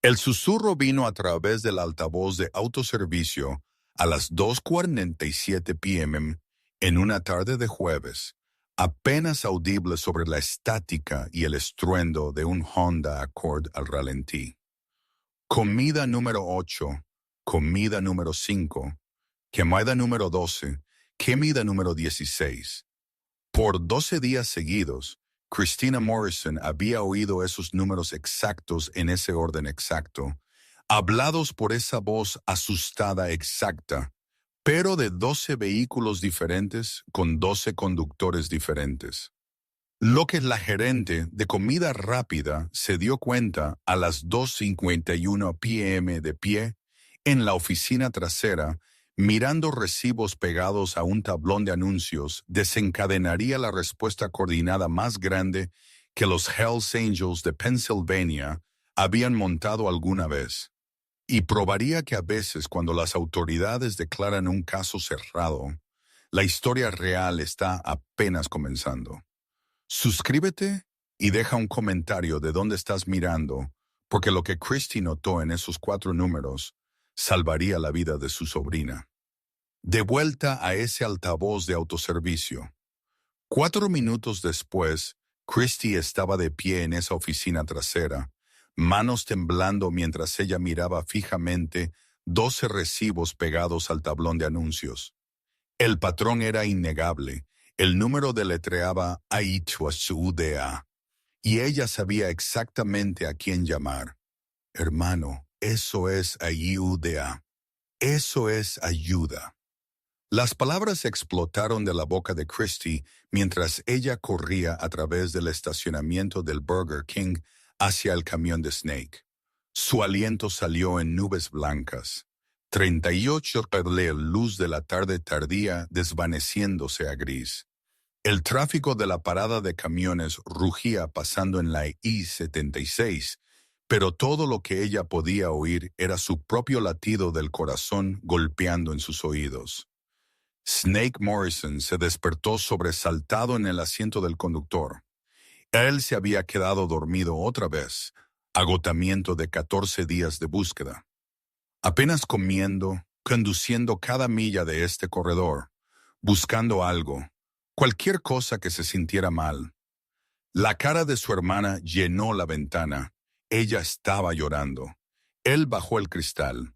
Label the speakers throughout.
Speaker 1: El susurro vino a través del altavoz de autoservicio a las 2:47 p.m. en una tarde de jueves, apenas audible sobre la estática y el estruendo de un Honda Accord al ralentí. Comida número 8, comida número 5, quemada número 12, quemida número 16. Por 12 días seguidos, Christina Morrison había oído esos números exactos en ese orden exacto, hablados por esa voz asustada exacta, pero de 12 vehículos diferentes con 12 conductores diferentes. Lo que la gerente de comida rápida se dio cuenta a las 2:51 p.m. de pie en la oficina trasera, mirando recibos pegados a un tablón de anuncios, desencadenaría la respuesta coordinada más grande que los Hells Angels de Pennsylvania habían montado alguna vez. Y probaría que a veces cuando las autoridades declaran un caso cerrado, la historia real está apenas comenzando. Suscríbete y deja un comentario de dónde estás mirando, porque lo que Christy notó en esos 4 números salvaría la vida de su sobrina. De vuelta a ese altavoz de autoservicio. 4 minutos después, Christy estaba de pie en esa oficina trasera, manos temblando mientras ella miraba fijamente 12 recibos pegados al tablón de anuncios. El patrón era innegable. El número deletreaba AITUASUDA, y ella sabía exactamente a quién llamar. Hermano, eso es ayuda. Eso es ayuda. Las palabras explotaron de la boca de Christy mientras ella corría a través del estacionamiento del Burger King hacia el camión de Snake. Su aliento salió en nubes blancas. 38 de luz de la tarde tardía desvaneciéndose a gris. El tráfico de la parada de camiones rugía pasando en la I-76, pero todo lo que ella podía oír era su propio latido del corazón golpeando en sus oídos. Snake Morrison se despertó sobresaltado en el asiento del conductor. Él se había quedado dormido otra vez, agotamiento de 14 días de búsqueda. Apenas comiendo, conduciendo cada milla de este corredor, buscando algo, cualquier cosa que se sintiera mal. La cara de su hermana llenó la ventana. Ella estaba llorando. Él bajó el cristal.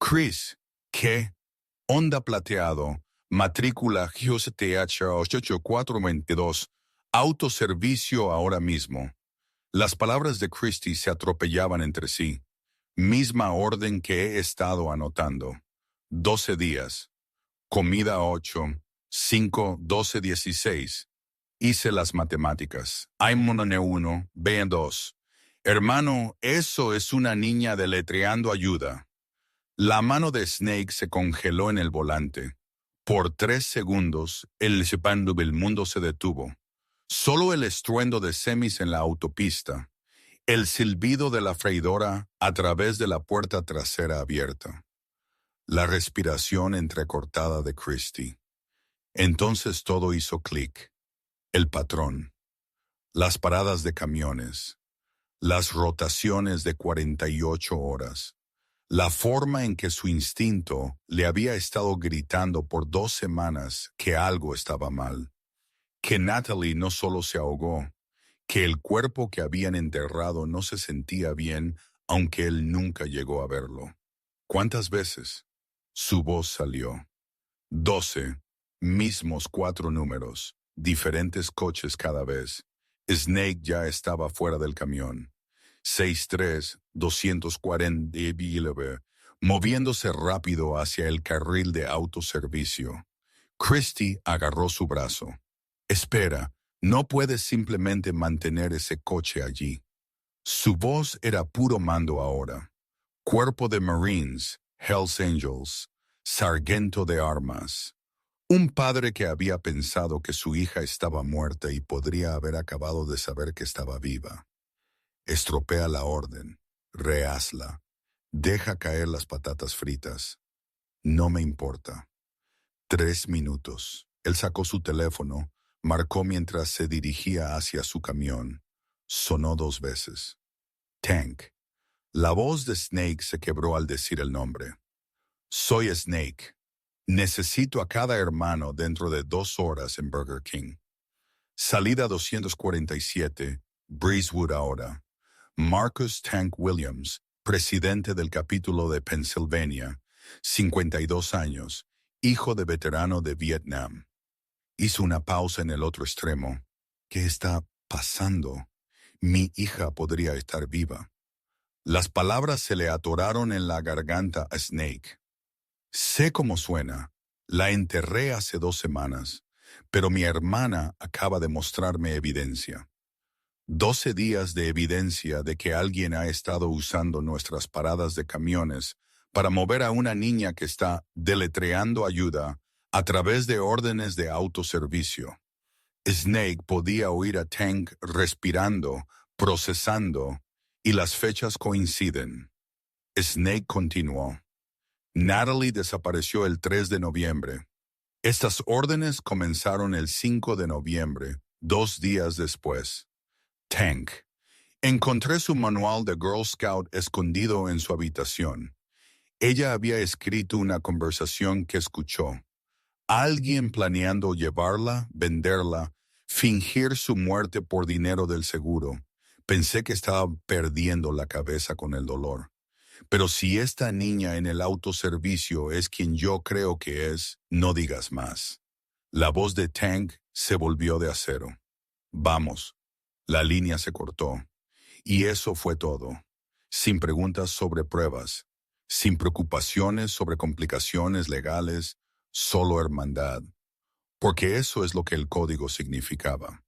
Speaker 1: Chris, ¿qué? Honda plateado, matrícula GUSTH 8422, autoservicio ahora mismo. Las palabras de Christy se atropellaban entre sí. Misma orden que he estado anotando. 12 días. Comida 8, 5, 12, 16. Hice las matemáticas. Aimone 1, B 2. Hermano, eso es una niña deletreando ayuda. La mano de Snake se congeló en el volante. Por 3 segundos, el sepando del mundo se detuvo. Solo el estruendo de semis en la autopista. El silbido de la freidora a través de la puerta trasera abierta. La respiración entrecortada de Christy. Entonces todo hizo clic. El patrón. Las paradas de camiones. Las rotaciones de 48 horas. La forma en que su instinto le había estado gritando por 2 semanas que algo estaba mal. Que Natalie no solo se ahogó, que el cuerpo que habían enterrado no se sentía bien, aunque él nunca llegó a verlo. ¿Cuántas veces? Su voz salió. 12, mismos 4 números, diferentes coches cada vez. Snake ya estaba fuera del camión. 63, 240, moviéndose rápido hacia el carril de autoservicio. Christy agarró su brazo. Espera, no puedes simplemente mantener ese coche allí. Su voz era puro mando ahora. Cuerpo de Marines, Hells Angels, sargento de armas. Un padre que había pensado que su hija estaba muerta y podría haber acabado de saber que estaba viva. Estropea la orden, rehazla, deja caer las patatas fritas. No me importa. 3 minutos. Él sacó su teléfono, marcó mientras se dirigía hacia su camión. Sonó 2 veces. Tank. La voz de Snake se quebró al decir el nombre. Soy Snake. Necesito a cada hermano dentro de 2 horas en Burger King. Salida 247, Breezewood ahora. Marcus Tank Williams, presidente del capítulo de Pennsylvania, 52 años, hijo de veterano de Vietnam. Hizo una pausa en el otro extremo. ¿Qué está pasando? Mi hija podría estar viva. Las palabras se le atoraron en la garganta a Snake. Sé cómo suena. La enterré hace 2 semanas, pero mi hermana acaba de mostrarme evidencia. 12 días de evidencia de que alguien ha estado usando nuestras paradas de camiones para mover a una niña que está deletreando ayuda a través de órdenes de autoservicio. Snake podía oír a Tank respirando, procesando, y las fechas coinciden. Snake continuó. Natalie desapareció el 3 de noviembre. Estas órdenes comenzaron el 5 de noviembre, 2 días después. Tank. Encontré su manual de Girl Scout escondido en su habitación. Ella había escrito una conversación que escuchó. Alguien planeando llevarla, venderla, fingir su muerte por dinero del seguro. Pensé que estaba perdiendo la cabeza con el dolor. Pero si esta niña en el autoservicio es quien yo creo que es, no digas más. La voz de Tank se volvió de acero. Vamos. La línea se cortó. Y eso fue todo. Sin preguntas sobre pruebas. Sin preocupaciones sobre complicaciones legales. Solo hermandad. Porque eso es lo que el código significaba.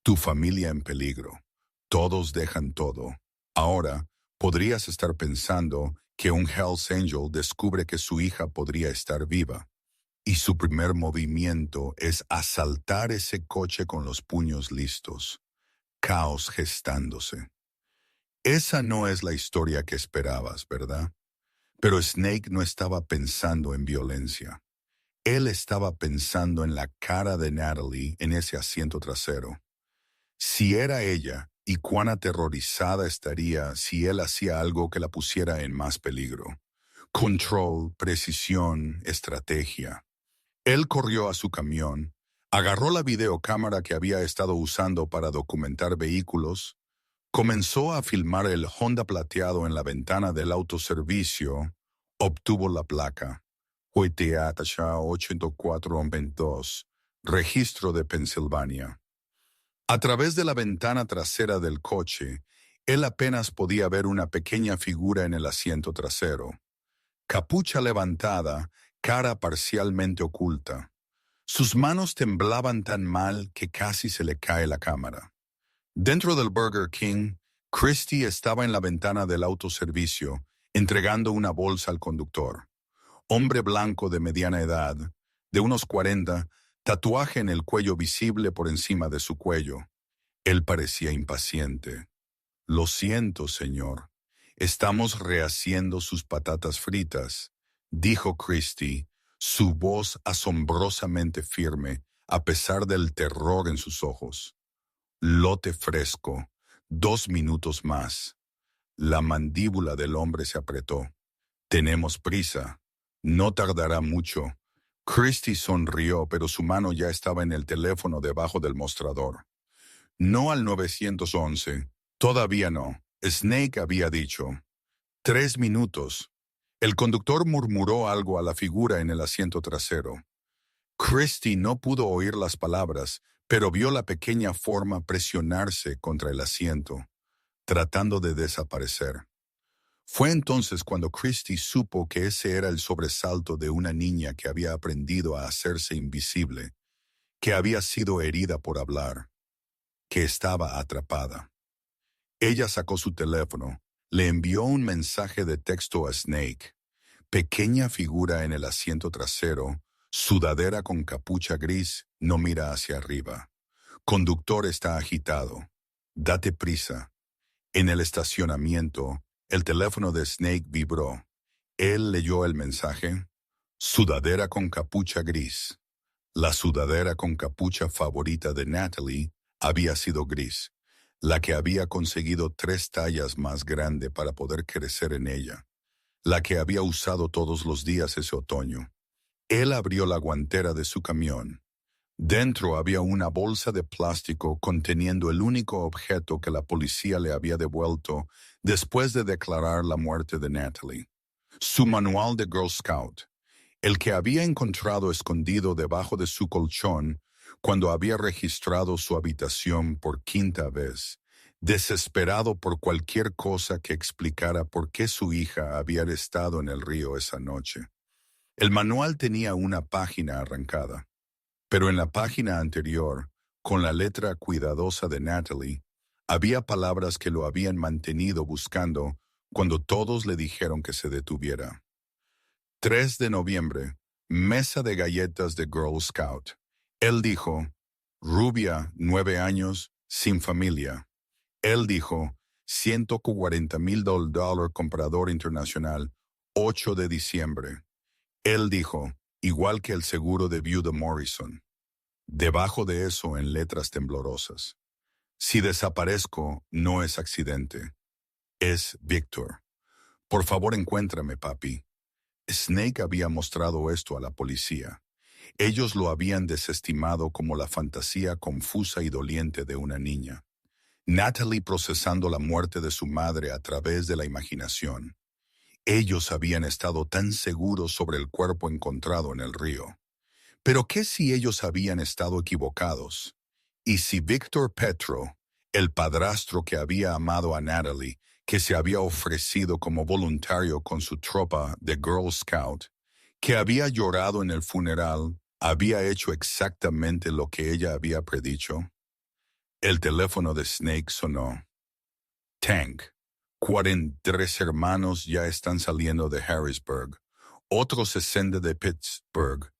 Speaker 1: Tu familia en peligro. Todos dejan todo. Ahora, podrías estar pensando que un Hells Angel descubre que su hija podría estar viva, y su primer movimiento es asaltar ese coche con los puños listos. Caos gestándose. Esa no es la historia que esperabas, ¿verdad? Pero Snake no estaba pensando en violencia. Él estaba pensando en la cara de Natalie en ese asiento trasero. Si era ella, y cuán aterrorizada estaría si él hacía algo que la pusiera en más peligro. Control, precisión, estrategia. Él corrió a su camión, agarró la videocámara que había estado usando para documentar vehículos, comenzó a filmar el Honda plateado en la ventana del autoservicio, obtuvo la placa. Huiteatasha 8422, registro de Pensilvania. A través de la ventana trasera del coche, él apenas podía ver una pequeña figura en el asiento trasero. Capucha levantada, cara parcialmente oculta. Sus manos temblaban tan mal que casi se le cae la cámara. Dentro del Burger King, Christy estaba en la ventana del autoservicio, entregando una bolsa al conductor. Hombre blanco de mediana edad, de unos 40, tatuaje en el cuello visible por encima de su cuello. Él parecía impaciente. Lo siento, señor. Estamos rehaciendo sus patatas fritas, dijo Christie, su voz asombrosamente firme, a pesar del terror en sus ojos. Lote fresco. 2 minutos más. La mandíbula del hombre se apretó. Tenemos prisa. No tardará mucho. Christie sonrió, pero su mano ya estaba en el teléfono debajo del mostrador. No al 911. Todavía no. Snake había dicho. 3 minutos. El conductor murmuró algo a la figura en el asiento trasero. Christie no pudo oír las palabras, pero vio la pequeña forma presionarse contra el asiento, tratando de desaparecer. Fue entonces cuando Christie supo que ese era el sobresalto de una niña que había aprendido a hacerse invisible, que había sido herida por hablar, que estaba atrapada. Ella sacó su teléfono, le envió un mensaje de texto a Snake. Pequeña figura en el asiento trasero, sudadera con capucha gris, no mira hacia arriba. Conductor está agitado. Date prisa. En el estacionamiento, el teléfono de Snake vibró. Él leyó el mensaje. Sudadera con capucha gris. La sudadera con capucha favorita de Natalie había sido gris. la que había conseguido 3 tallas más grande para poder crecer en ella, la que había usado todos los días ese otoño. Él abrió la guantera de su camión. Dentro había una bolsa de plástico conteniendo el único objeto que la policía le había devuelto después de declarar la muerte de Natalie: su manual de Girl Scout, el que había encontrado escondido debajo de su colchón cuando había registrado su habitación por 5ª vez, desesperado por cualquier cosa que explicara por qué su hija había estado en el río esa noche. El manual tenía una página arrancada, pero en la página anterior, con la letra cuidadosa de Natalie, había palabras que lo habían mantenido buscando cuando todos le dijeron que se detuviera. 3 de noviembre, mesa de galletas de Girl Scout. Él dijo, rubia, 9 años, sin familia. Él dijo, $140,000 comprador internacional, 8 de diciembre. Él dijo, igual que el seguro de viuda Morrison. Debajo de eso, en letras temblorosas: si desaparezco, no es accidente. Es Victor. Por favor, encuéntrame, papi. Snake había mostrado esto a la policía. Ellos lo habían desestimado como la fantasía confusa y doliente de una niña. Natalie procesando la muerte de su madre a través de la imaginación. Ellos habían estado tan seguros sobre el cuerpo encontrado en el río. Pero ¿qué si ellos habían estado equivocados? ¿Y si Victor Petro, el padrastro que había amado a Natalie, que se había ofrecido como voluntario con su tropa de Girl Scout, que había llorado en el funeral, había hecho exactamente lo que ella había predicho? El teléfono de Snake sonó. Tank, 43 hermanos ya están saliendo de Harrisburg, otros 60 de Pittsburgh.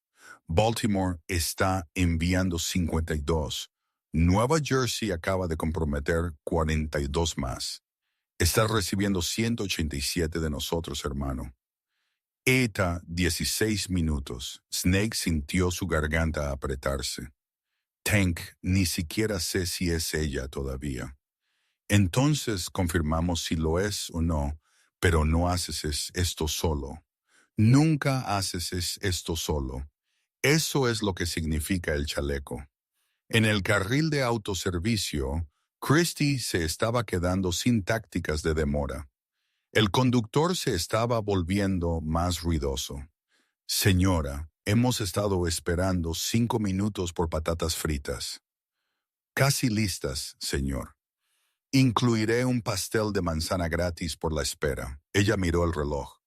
Speaker 1: Baltimore está enviando 52. Nueva Jersey acaba de comprometer 42 más. Está recibiendo 187 de nosotros, hermano. ETA, 16 minutos. Snake sintió su garganta apretarse. Tank, ni siquiera sé si es ella todavía. Entonces confirmamos si lo es o no, pero no haces esto solo. Nunca haces esto solo. Eso es lo que significa el chaleco. En el carril de autoservicio, Christy se estaba quedando sin tácticas de demora. El conductor se estaba volviendo más ruidoso. Señora, hemos estado esperando 5 minutos por patatas fritas. Casi listas, señor. Incluiré un pastel de manzana gratis por la espera. Ella miró el reloj.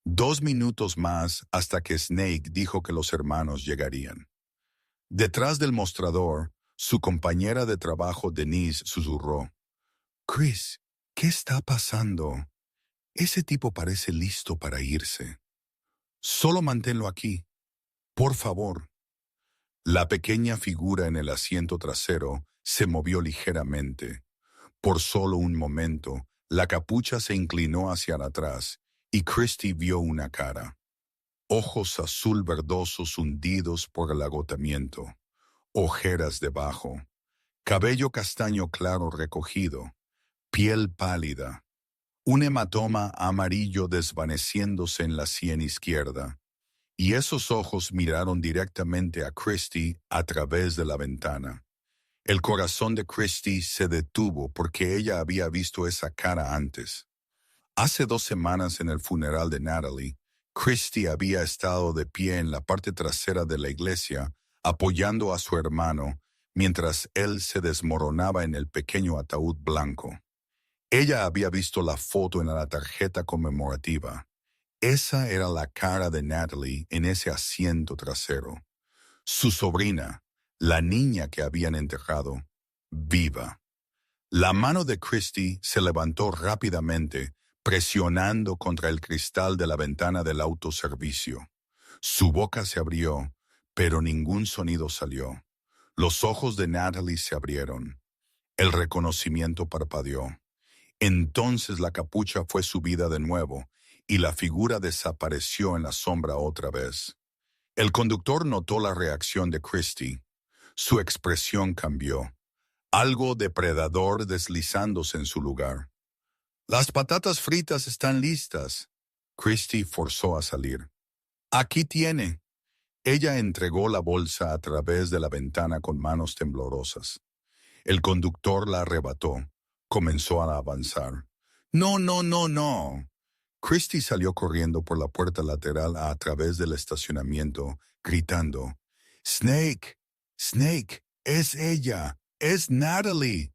Speaker 1: 2 minutos más hasta que Snake dijo que los hermanos llegarían. Detrás del mostrador, su compañera de trabajo Denise susurró. Chris, ¿qué está pasando? Ese tipo parece listo para irse. Solo manténlo aquí, por favor. La pequeña figura en el asiento trasero se movió ligeramente. Por solo un momento, la capucha se inclinó hacia atrás y Christy vio una cara. Ojos azul verdosos hundidos por el agotamiento, ojeras debajo, cabello castaño claro recogido, piel pálida, un hematoma amarillo desvaneciéndose en la sien izquierda, y esos ojos miraron directamente a Christy a través de la ventana. El corazón de Christy se detuvo porque ella había visto esa cara antes. Hace 2 semanas en el funeral de Natalie, Christy había estado de pie en la parte trasera de la iglesia, apoyando a su hermano, mientras él se desmoronaba en el pequeño ataúd blanco. Ella había visto la foto en la tarjeta conmemorativa. Esa era la cara de Natalie en ese asiento trasero. Su sobrina, la niña que habían enterrado, viva. La mano de Christy se levantó rápidamente, presionando contra el cristal de la ventana del autoservicio. Su boca se abrió, pero ningún sonido salió. Los ojos de Natalie se abrieron. El reconocimiento parpadeó. Entonces la capucha fue subida de nuevo y la figura desapareció en la sombra otra vez. El conductor notó la reacción de Christy. Su expresión cambió. algo depredador deslizándose en su lugar. Las patatas fritas están listas. Christy forzó a salir. Aquí tiene. Ella entregó la bolsa a través de la ventana con manos temblorosas. El conductor la arrebató. Comenzó a avanzar. No, no, no, no. Christy salió corriendo por la puerta lateral a través del estacionamiento, gritando, «Snake, Snake, es ella, es Natalie».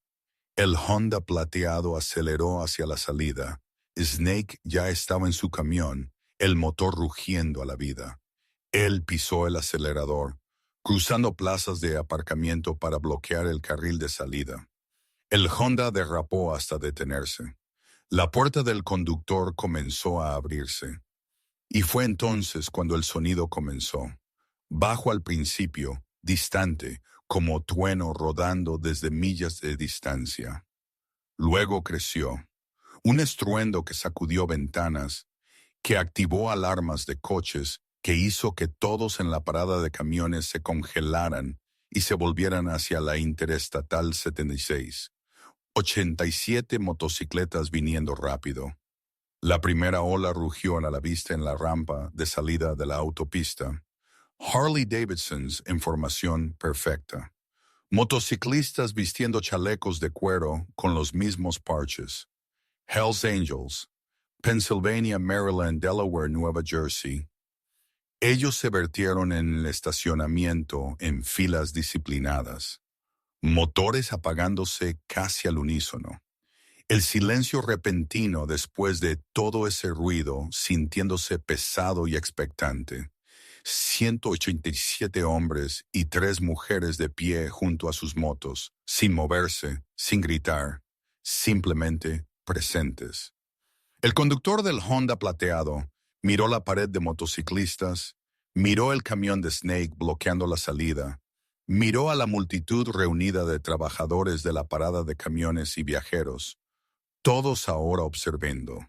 Speaker 1: El Honda plateado aceleró hacia la salida. Snake ya estaba en su camión, el motor rugiendo a la vida. Él pisó el acelerador, cruzando plazas de aparcamiento para bloquear el carril de salida. El Honda derrapó hasta detenerse. La puerta del conductor comenzó a abrirse. Y fue entonces cuando el sonido comenzó. Bajo al principio, distante, como trueno rodando desde millas de distancia. Luego creció. Un estruendo que sacudió ventanas, que activó alarmas de coches, que hizo que todos en la parada de camiones se congelaran y se volvieran hacia la Interestatal 76. 87 motocicletas viniendo rápido. La primera ola rugió a la vista en la rampa de salida de la autopista. Harley Davidsons en formación perfecta. Motociclistas vistiendo chalecos de cuero con los mismos parches. Hells Angels. Pennsylvania, Maryland, Delaware, Nueva Jersey. Ellos se vertieron en el estacionamiento en filas disciplinadas. Motores apagándose casi al unísono. El silencio repentino después de todo ese ruido, sintiéndose pesado y expectante. 187 hombres y 3 mujeres de pie junto a sus motos, sin moverse, sin gritar, simplemente presentes. El conductor del Honda plateado miró la pared de motociclistas, miró el camión de Snake bloqueando la salida, miró a la multitud reunida de trabajadores de la parada de camiones y viajeros, todos ahora observando.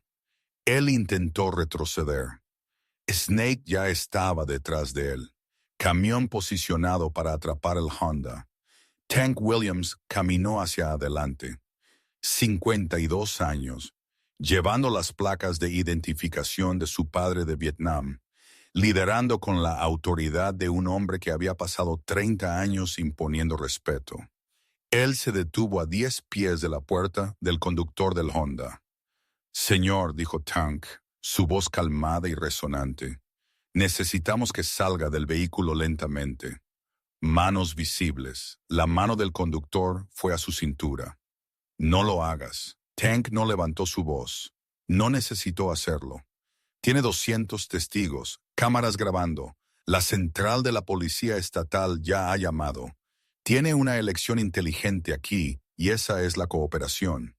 Speaker 1: Él intentó retroceder. Snake ya estaba detrás de él, camión posicionado para atrapar el Honda. Tank Williams caminó hacia adelante. 52 años, llevando las placas de identificación de su padre de Vietnam, liderando con la autoridad de un hombre que había pasado 30 años imponiendo respeto. Él se detuvo a 10 pies de la puerta del conductor del Honda. «Señor», dijo Tank, su voz calmada y resonante, «necesitamos que salga del vehículo lentamente». Manos visibles. La mano del conductor fue a su cintura. «No lo hagas». Tank no levantó su voz. No necesitó hacerlo. Tiene 200 testigos, cámaras grabando. La central de la policía estatal ya ha llamado. Tiene una elección inteligente aquí, y esa es la cooperación.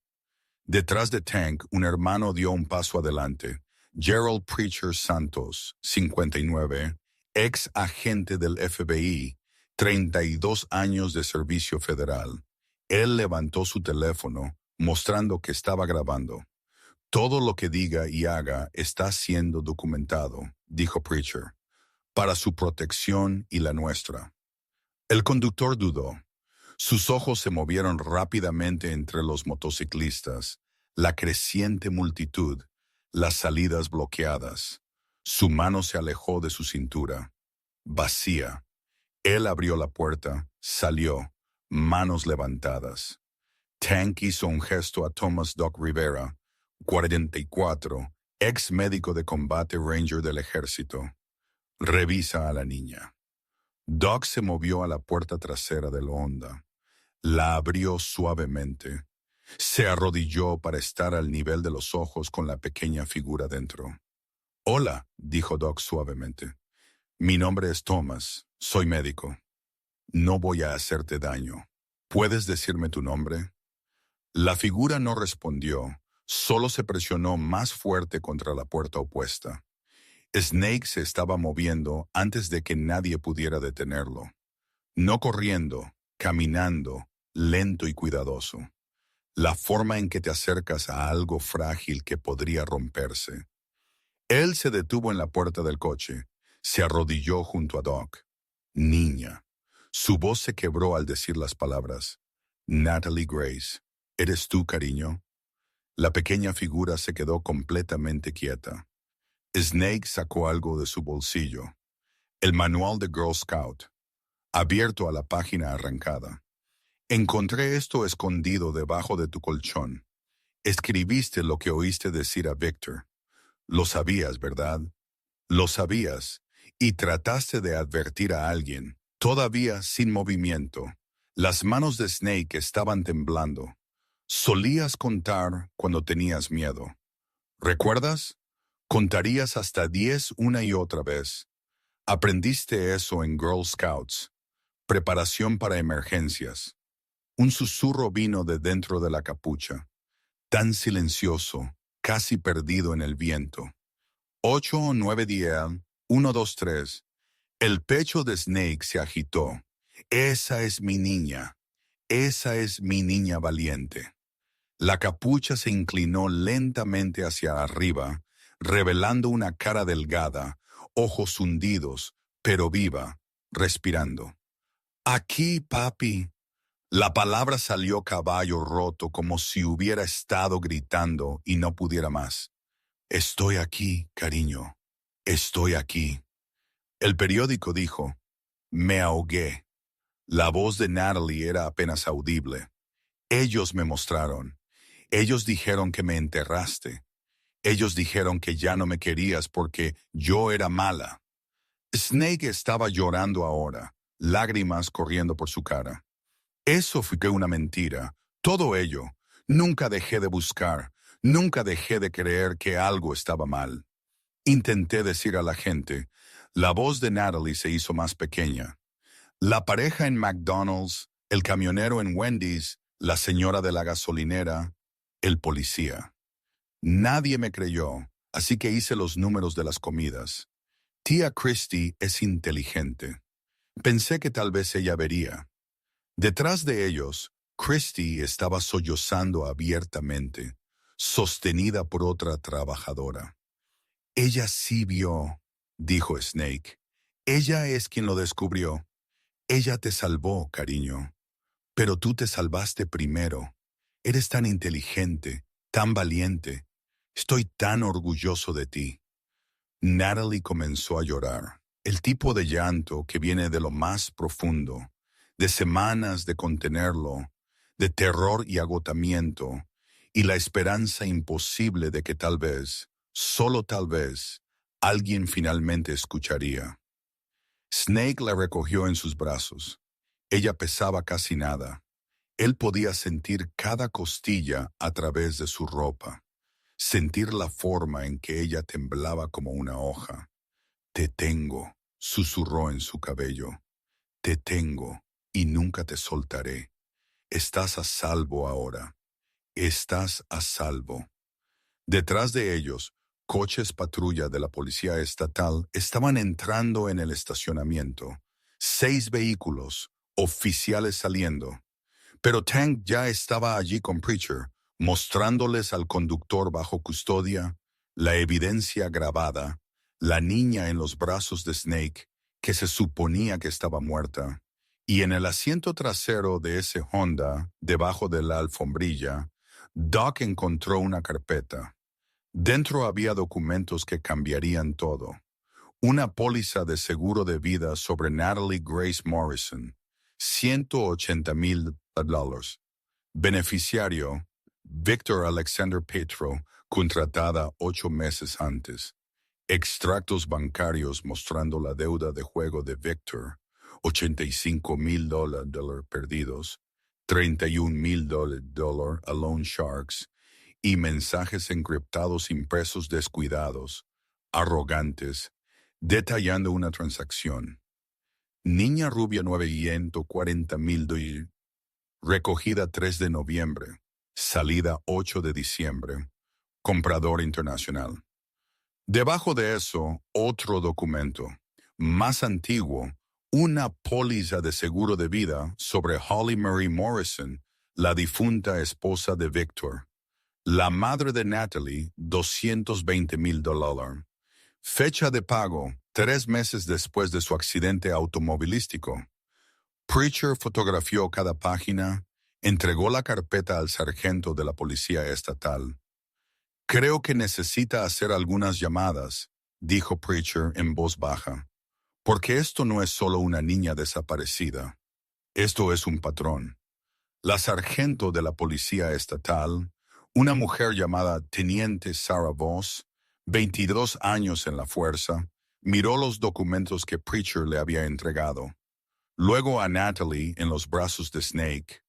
Speaker 1: Detrás de Tank, un hermano dio un paso adelante. Gerald Preacher Santos, 59, ex agente del FBI, 32 años de servicio federal. Él levantó su teléfono, mostrando que estaba grabando. «Todo lo que diga y haga está siendo documentado», dijo Preacher, «para su protección y la nuestra». El conductor dudó. Sus ojos se movieron rápidamente entre los motociclistas, la creciente multitud, las salidas bloqueadas. Su mano se alejó de su cintura. Vacía. Él abrió la puerta, salió, manos levantadas. Tank hizo un gesto a Thomas Doc Rivera, 44, ex médico de combate Ranger del ejército. «Revisa a la niña». Doc se movió a la puerta trasera del Honda. La abrió suavemente. Se arrodilló para estar al nivel de los ojos con la pequeña figura dentro. «Hola», dijo Doc suavemente. «Mi nombre es Thomas. Soy médico. No voy a hacerte daño. ¿Puedes decirme tu nombre?» La figura no respondió, solo se presionó más fuerte contra la puerta opuesta. Snake se estaba moviendo antes de que nadie pudiera detenerlo. No corriendo, caminando, lento y cuidadoso. La forma en que te acercas a algo frágil que podría romperse. Él se detuvo en la puerta del coche, se arrodilló junto a Doc. «Niña». Su voz se quebró al decir las palabras. Natalie Grace, ¿eres tú, cariño? La pequeña figura se quedó completamente quieta. Snake sacó algo de su bolsillo. El manual de Girl Scout, abierto a la página arrancada. Encontré esto escondido debajo de tu colchón. Escribiste lo que oíste decir a Victor. Lo sabías, ¿verdad? Lo sabías, y trataste de advertir a alguien, todavía sin movimiento. Las manos de Snake estaban temblando. Solías contar cuando tenías miedo. ¿Recuerdas? Contarías hasta 10 una y otra vez. Aprendiste eso en Girl Scouts. Preparación para emergencias. Un susurro vino de dentro de la capucha, tan silencioso, casi perdido en el viento. 8, 9, 10, 1, 2, 3. El pecho de Snake se agitó. Esa es mi niña. Esa es mi niña valiente. La capucha se inclinó lentamente hacia arriba, revelando una cara delgada, ojos hundidos, pero viva, respirando. Aquí, papi. La palabra salió caballo roto como si hubiera estado gritando y no pudiera más. Estoy aquí, cariño. Estoy aquí. El periódico dijo, me ahogué. La voz de Natalie era apenas audible. Ellos me mostraron. Ellos dijeron que me enterraste. Ellos dijeron que ya no me querías porque yo era mala. Snake estaba llorando ahora, lágrimas corriendo por su cara. Eso fue una mentira. Todo ello. Nunca dejé de buscar. Nunca dejé de creer que algo estaba mal. Intenté decir a la gente. La voz de Natalie se hizo más pequeña. La pareja en McDonald's, el camionero en Wendy's, la señora de la gasolinera, el policía. Nadie me creyó, así que hice los números de las comidas. Tía Christie es inteligente. Pensé que tal vez ella vería. Detrás de ellos, Christie estaba sollozando abiertamente, sostenida por otra trabajadora. Ella sí vio, dijo Snake. Ella es quien lo descubrió. Ella te salvó, cariño. Pero tú te salvaste primero. Eres tan inteligente, tan valiente. Estoy tan orgulloso de ti. Natalie comenzó a llorar. El tipo de llanto que viene de lo más profundo, de semanas de contenerlo, de terror y agotamiento, y la esperanza imposible de que tal vez, solo tal vez, alguien finalmente escucharía. Snake la recogió en sus brazos. Ella pesaba casi nada. Él podía sentir cada costilla a través de su ropa, sentir la forma en que ella temblaba como una hoja. Te tengo, susurró en su cabello. Te tengo y nunca te soltaré. Estás a salvo ahora. Estás a salvo. Detrás de ellos, coches patrulla de la policía estatal estaban entrando en el estacionamiento. 6 vehículos, oficiales saliendo. Pero Tank ya estaba allí con Preacher, mostrándoles al conductor bajo custodia, la evidencia grabada, la niña en los brazos de Snake, que se suponía que estaba muerta, y en el asiento trasero de ese Honda, debajo de la alfombrilla, Doc encontró una carpeta. Dentro había documentos que cambiarían todo. Una póliza de seguro de vida sobre Natalie Grace Morrison, $180,000. Beneficiario, Victor Alexander Petro, contratada 8 meses antes. Extractos bancarios mostrando la deuda de juego de Victor, $85,000 perdidos, $31,000 a Loan Sharks, y mensajes encriptados impresos descuidados, arrogantes, detallando una transacción. Niña rubia $940,000, recogida 3 de noviembre, salida 8 de diciembre, comprador internacional. Debajo de eso, otro documento, más antiguo, una póliza de seguro de vida sobre Holly Marie Morrison, la difunta esposa de Victor. La madre de Natalie, $220,000. Fecha de pago, 3 meses después de su accidente automovilístico. Preacher fotografió cada página, Entregó la carpeta al sargento de la policía estatal. «Creo que necesita hacer algunas llamadas», dijo Preacher en voz baja, «porque esto no es solo una niña desaparecida. Esto es un patrón». La sargento de la policía estatal, una mujer llamada Teniente Sarah Voss, 22 años en la fuerza, miró los documentos que Preacher le había entregado. Luego a Natalie en los brazos de Snake.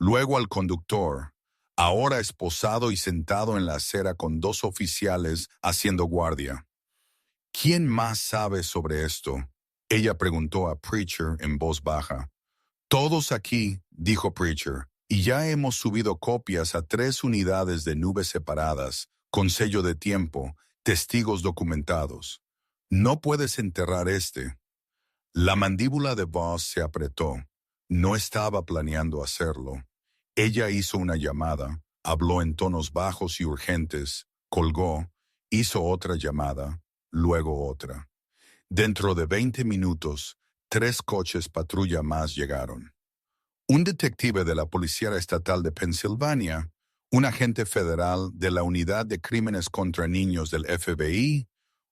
Speaker 1: Luego al conductor, ahora esposado y sentado en la acera con 2 oficiales haciendo guardia. «¿Quién más sabe sobre esto?», ella preguntó a Preacher en voz baja. «Todos aquí», dijo Preacher, «y ya hemos subido copias a 3 unidades de nubes separadas, con sello de tiempo, testigos documentados. No puedes enterrar este». La mandíbula de Voss se apretó. No estaba planeando hacerlo. Ella hizo una llamada, habló en tonos bajos y urgentes, colgó, hizo otra llamada, luego otra. Dentro de 20 minutos, 3 coches patrulla más llegaron. Un detective de la Policía Estatal de Pensilvania, un agente federal de la Unidad de Crímenes contra Niños del FBI,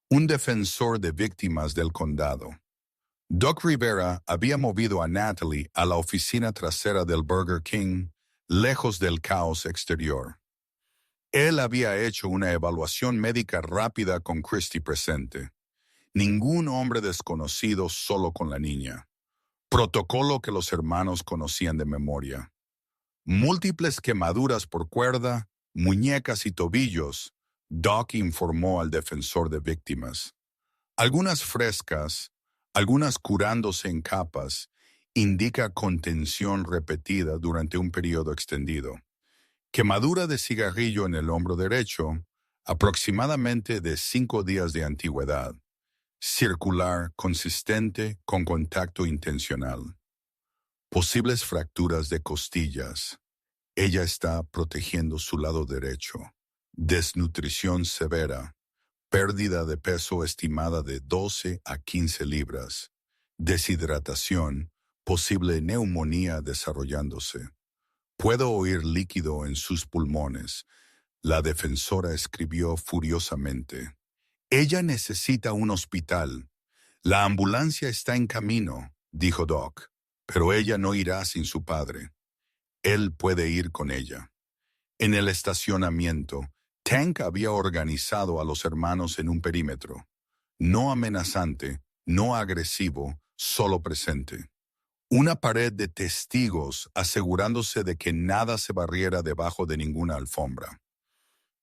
Speaker 1: un defensor de víctimas del condado. Doc Rivera había movido a Natalie a la oficina trasera del Burger King, lejos del caos exterior. Él había hecho una evaluación médica rápida con Christie presente. Ningún hombre desconocido solo con la niña. Protocolo que los hermanos conocían de memoria. Múltiples quemaduras por cuerda, muñecas y tobillos, Doc informó al defensor de víctimas. Algunas frescas, algunas curándose en capas, indica contención repetida durante un periodo extendido. Quemadura de cigarrillo en el hombro derecho, aproximadamente de 5 días de antigüedad. Circular, consistente, con contacto intencional. Posibles fracturas de costillas. Ella está protegiendo su lado derecho. Desnutrición severa. Pérdida de peso estimada de 12 a 15 libras. Deshidratación. Posible neumonía desarrollándose. Puedo oír líquido en sus pulmones. La defensora escribió furiosamente. «Ella necesita un hospital. La ambulancia está en camino», dijo Doc, «pero ella no irá sin su padre. Él puede ir con ella». En el estacionamiento, Tank había organizado a los hermanos en un perímetro. No amenazante, no agresivo, solo presente. Una pared de testigos asegurándose de que nada se barriera debajo de ninguna alfombra.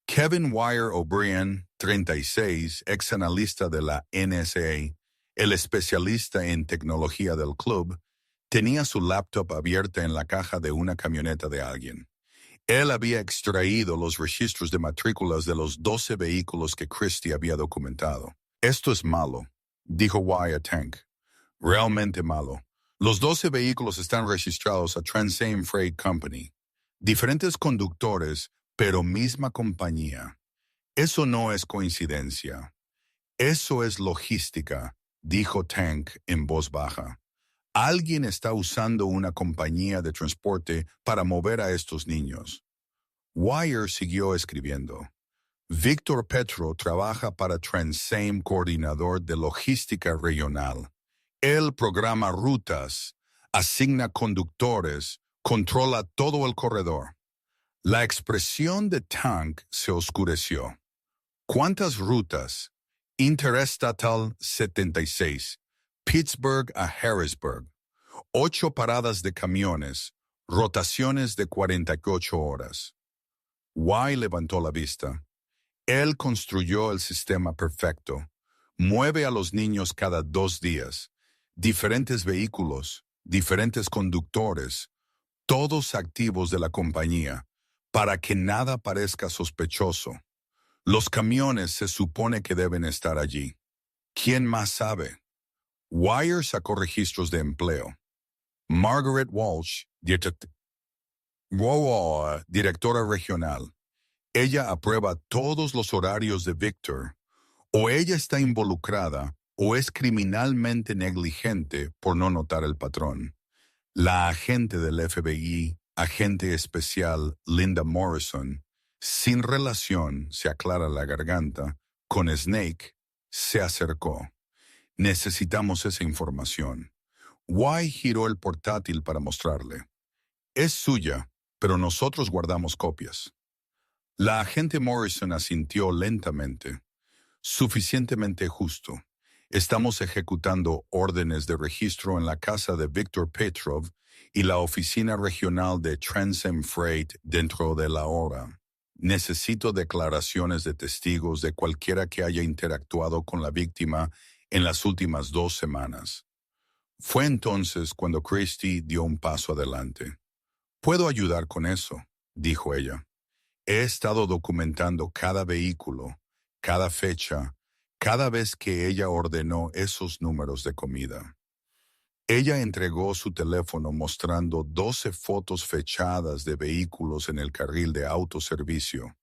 Speaker 1: Kevin Wire O'Brien, 36, ex analista de la NSA, el especialista en tecnología del club, tenía su laptop abierta en la caja de una camioneta de alguien. Él había extraído los registros de matrículas de los 12 vehículos que Christie había documentado. «Esto es malo», dijo Wire a Tank. «Realmente malo. Los 12 vehículos están registrados a TransAme Freight Company. Diferentes conductores, pero misma compañía. Eso no es coincidencia. Eso es logística», dijo Tank en voz baja. «Alguien está usando una compañía de transporte para mover a estos niños». Wire siguió escribiendo. «Víctor Petro trabaja para TransAme, coordinador de logística regional. Él programa rutas, asigna conductores, controla todo el corredor». La expresión de Tank se oscureció. «¿Cuántas rutas?» Interestatal 76, Pittsburgh a Harrisburg. 8 paradas de camiones, rotaciones de 48 horas. Y levantó la vista. Él construyó el sistema perfecto. Mueve a los niños cada 2 días. Diferentes vehículos, diferentes conductores, todos activos de la compañía, para que nada parezca sospechoso. Los camiones se supone que deben estar allí. ¿Quién más sabe? Wire sacó registros de empleo. Margaret Walsh, directora regional. Ella aprueba todos los horarios de Victor. O ella está involucrada o es criminalmente negligente por no notar el patrón. La agente del FBI agente especial Linda Morrison, sin relación, se aclara la garganta, con Snake, se acercó. Necesitamos esa información. White giró el portátil para mostrarle. Es suya, pero nosotros guardamos copias. La agente Morrison asintió lentamente. Suficientemente justo. Estamos ejecutando órdenes de registro en la casa de Victor Petrov y la oficina regional de Transam Freight dentro de la hora. Necesito declaraciones de testigos de cualquiera que haya interactuado con la víctima en las últimas 2 semanas. Fue entonces cuando Christie dio un paso adelante. «Puedo ayudar con eso», dijo ella. «He estado documentando cada vehículo, cada fecha, cada vez que ella ordenó esos números de comida». Ella entregó su teléfono mostrando 12 fotos fechadas de vehículos en el carril de autoservicio.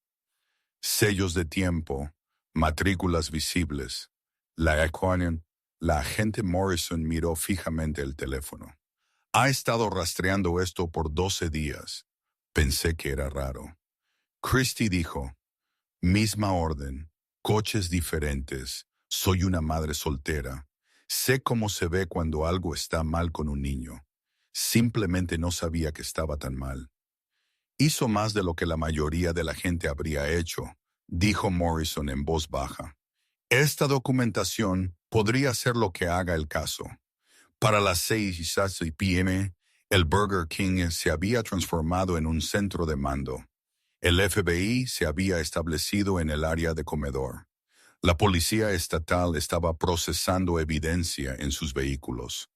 Speaker 1: Sellos de tiempo, matrículas visibles. La agente Morrison miró fijamente el teléfono. «Ha estado rastreando esto por 12 días. Pensé que era raro». Christie dijo, «Misma orden, coches diferentes, soy una madre soltera. Sé cómo se ve cuando algo está mal con un niño. Simplemente no sabía que estaba tan mal». «Hizo más de lo que la mayoría de la gente habría hecho», dijo Morrison en voz baja. «Esta documentación podría ser lo que haga el caso». Para las 6:00 p.m., el Burger King se había transformado en un centro de mando. El FBI se había establecido en el área de comedor. La policía estatal estaba procesando evidencia en sus vehículos.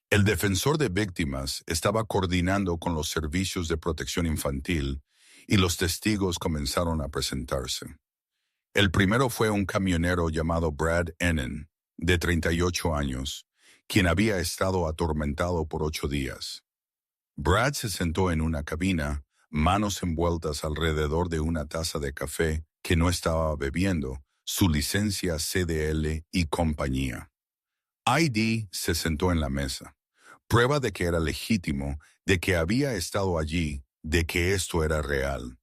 Speaker 1: El defensor de víctimas estaba coordinando con los servicios de protección infantil y los testigos comenzaron a presentarse. El primero fue un camionero llamado Brad Ennen, de 38 años, quien había estado atormentado por 8 días. Brad se sentó en una cabina, manos envueltas alrededor de una taza de café que no estaba bebiendo, su licencia CDL y compañía. ID se sentó en la mesa. Prueba de que era legítimo, de que había estado allí, de que esto era real.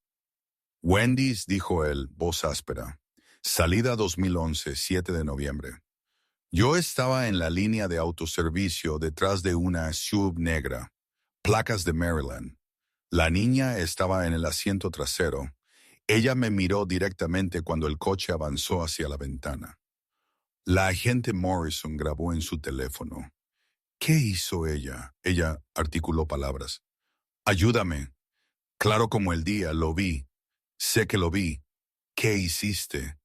Speaker 1: «Wendy's», dijo él, voz áspera. «Salida 2011, 7 de noviembre. Yo estaba en la línea de autoservicio detrás de una SUV negra, placas de Maryland. La niña estaba en el asiento trasero. Ella me miró directamente cuando el coche avanzó hacia la ventana». La agente Morrison grabó en su teléfono. «¿Qué hizo ella?» Ella articuló palabras. «Ayúdame. Claro como el día, lo vi. Sé que lo vi. ¿Qué hiciste?»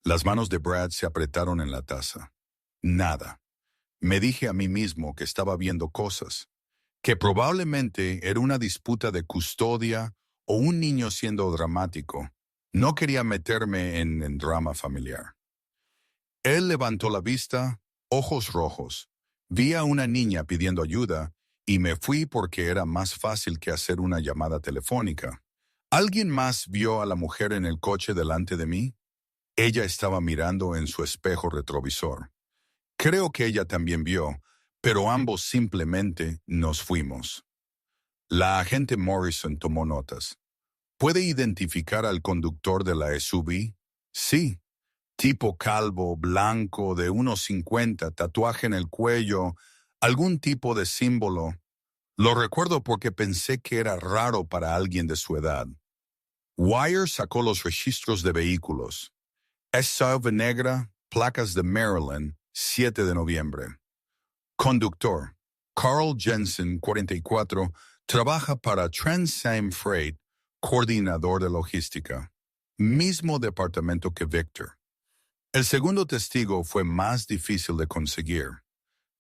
Speaker 1: Las manos de Brad se apretaron en la taza. «Nada. Me dije a mí mismo que estaba viendo cosas, que probablemente era una disputa de custodia o un niño siendo dramático. No quería meterme en drama familiar». Él levantó la vista, ojos rojos. Vi a una niña pidiendo ayuda y me fui porque era más fácil que hacer una llamada telefónica. ¿Alguien más vio a la mujer en el coche delante de mí? Ella estaba mirando en su espejo retrovisor. Creo que ella también vio, pero ambos simplemente nos fuimos. La agente Morrison tomó notas. ¿Puede identificar al conductor de la SUV? Sí. Tipo calvo, blanco, de 1,50, tatuaje en el cuello, algún tipo de símbolo. Lo recuerdo porque pensé que era raro para alguien de su edad. Wire sacó los registros de vehículos. SUV negra, placas de Maryland, 7 de noviembre. Conductor, Carl Jensen, 44, trabaja para Transam Freight, coordinador de logística. Mismo departamento que Victor. El segundo testigo fue más difícil de conseguir.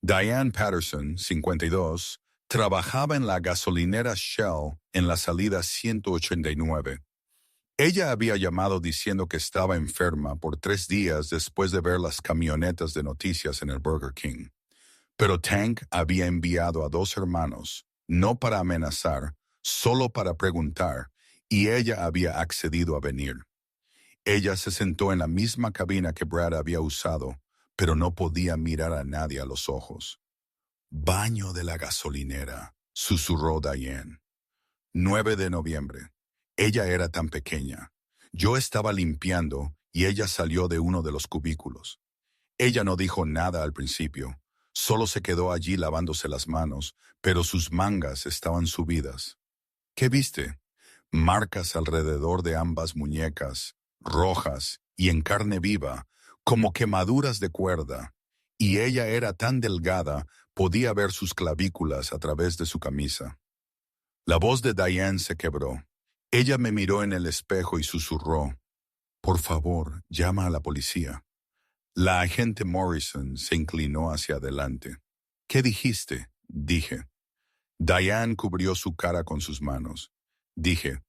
Speaker 1: Diane Patterson, 52, trabajaba en la gasolinera Shell en la salida 189. Ella había llamado diciendo que estaba enferma por 3 días después de ver las camionetas de noticias en el Burger King. Pero Tank había enviado a 2 hermanos, no para amenazar, solo para preguntar, y ella había accedido a venir. Ella se sentó en la misma cabina que Brad había usado, pero no podía mirar a nadie a los ojos. «Baño de la gasolinera», susurró Diane. 9 de noviembre. Ella era tan pequeña. Yo estaba limpiando y ella salió de uno de los cubículos. Ella no dijo nada al principio, solo se quedó allí lavándose las manos, pero sus mangas estaban subidas. ¿Qué viste? Marcas alrededor de ambas muñecas, rojas y en carne viva, como quemaduras de cuerda, y ella era tan delgada, podía ver sus clavículas a través de su camisa. La voz de Diane se quebró. Ella me miró en el espejo y susurró, «Por favor, llama a la policía». La agente Morrison se inclinó hacia adelante. «¿Qué dijiste?», dije. Diane cubrió su cara con sus manos. Dije,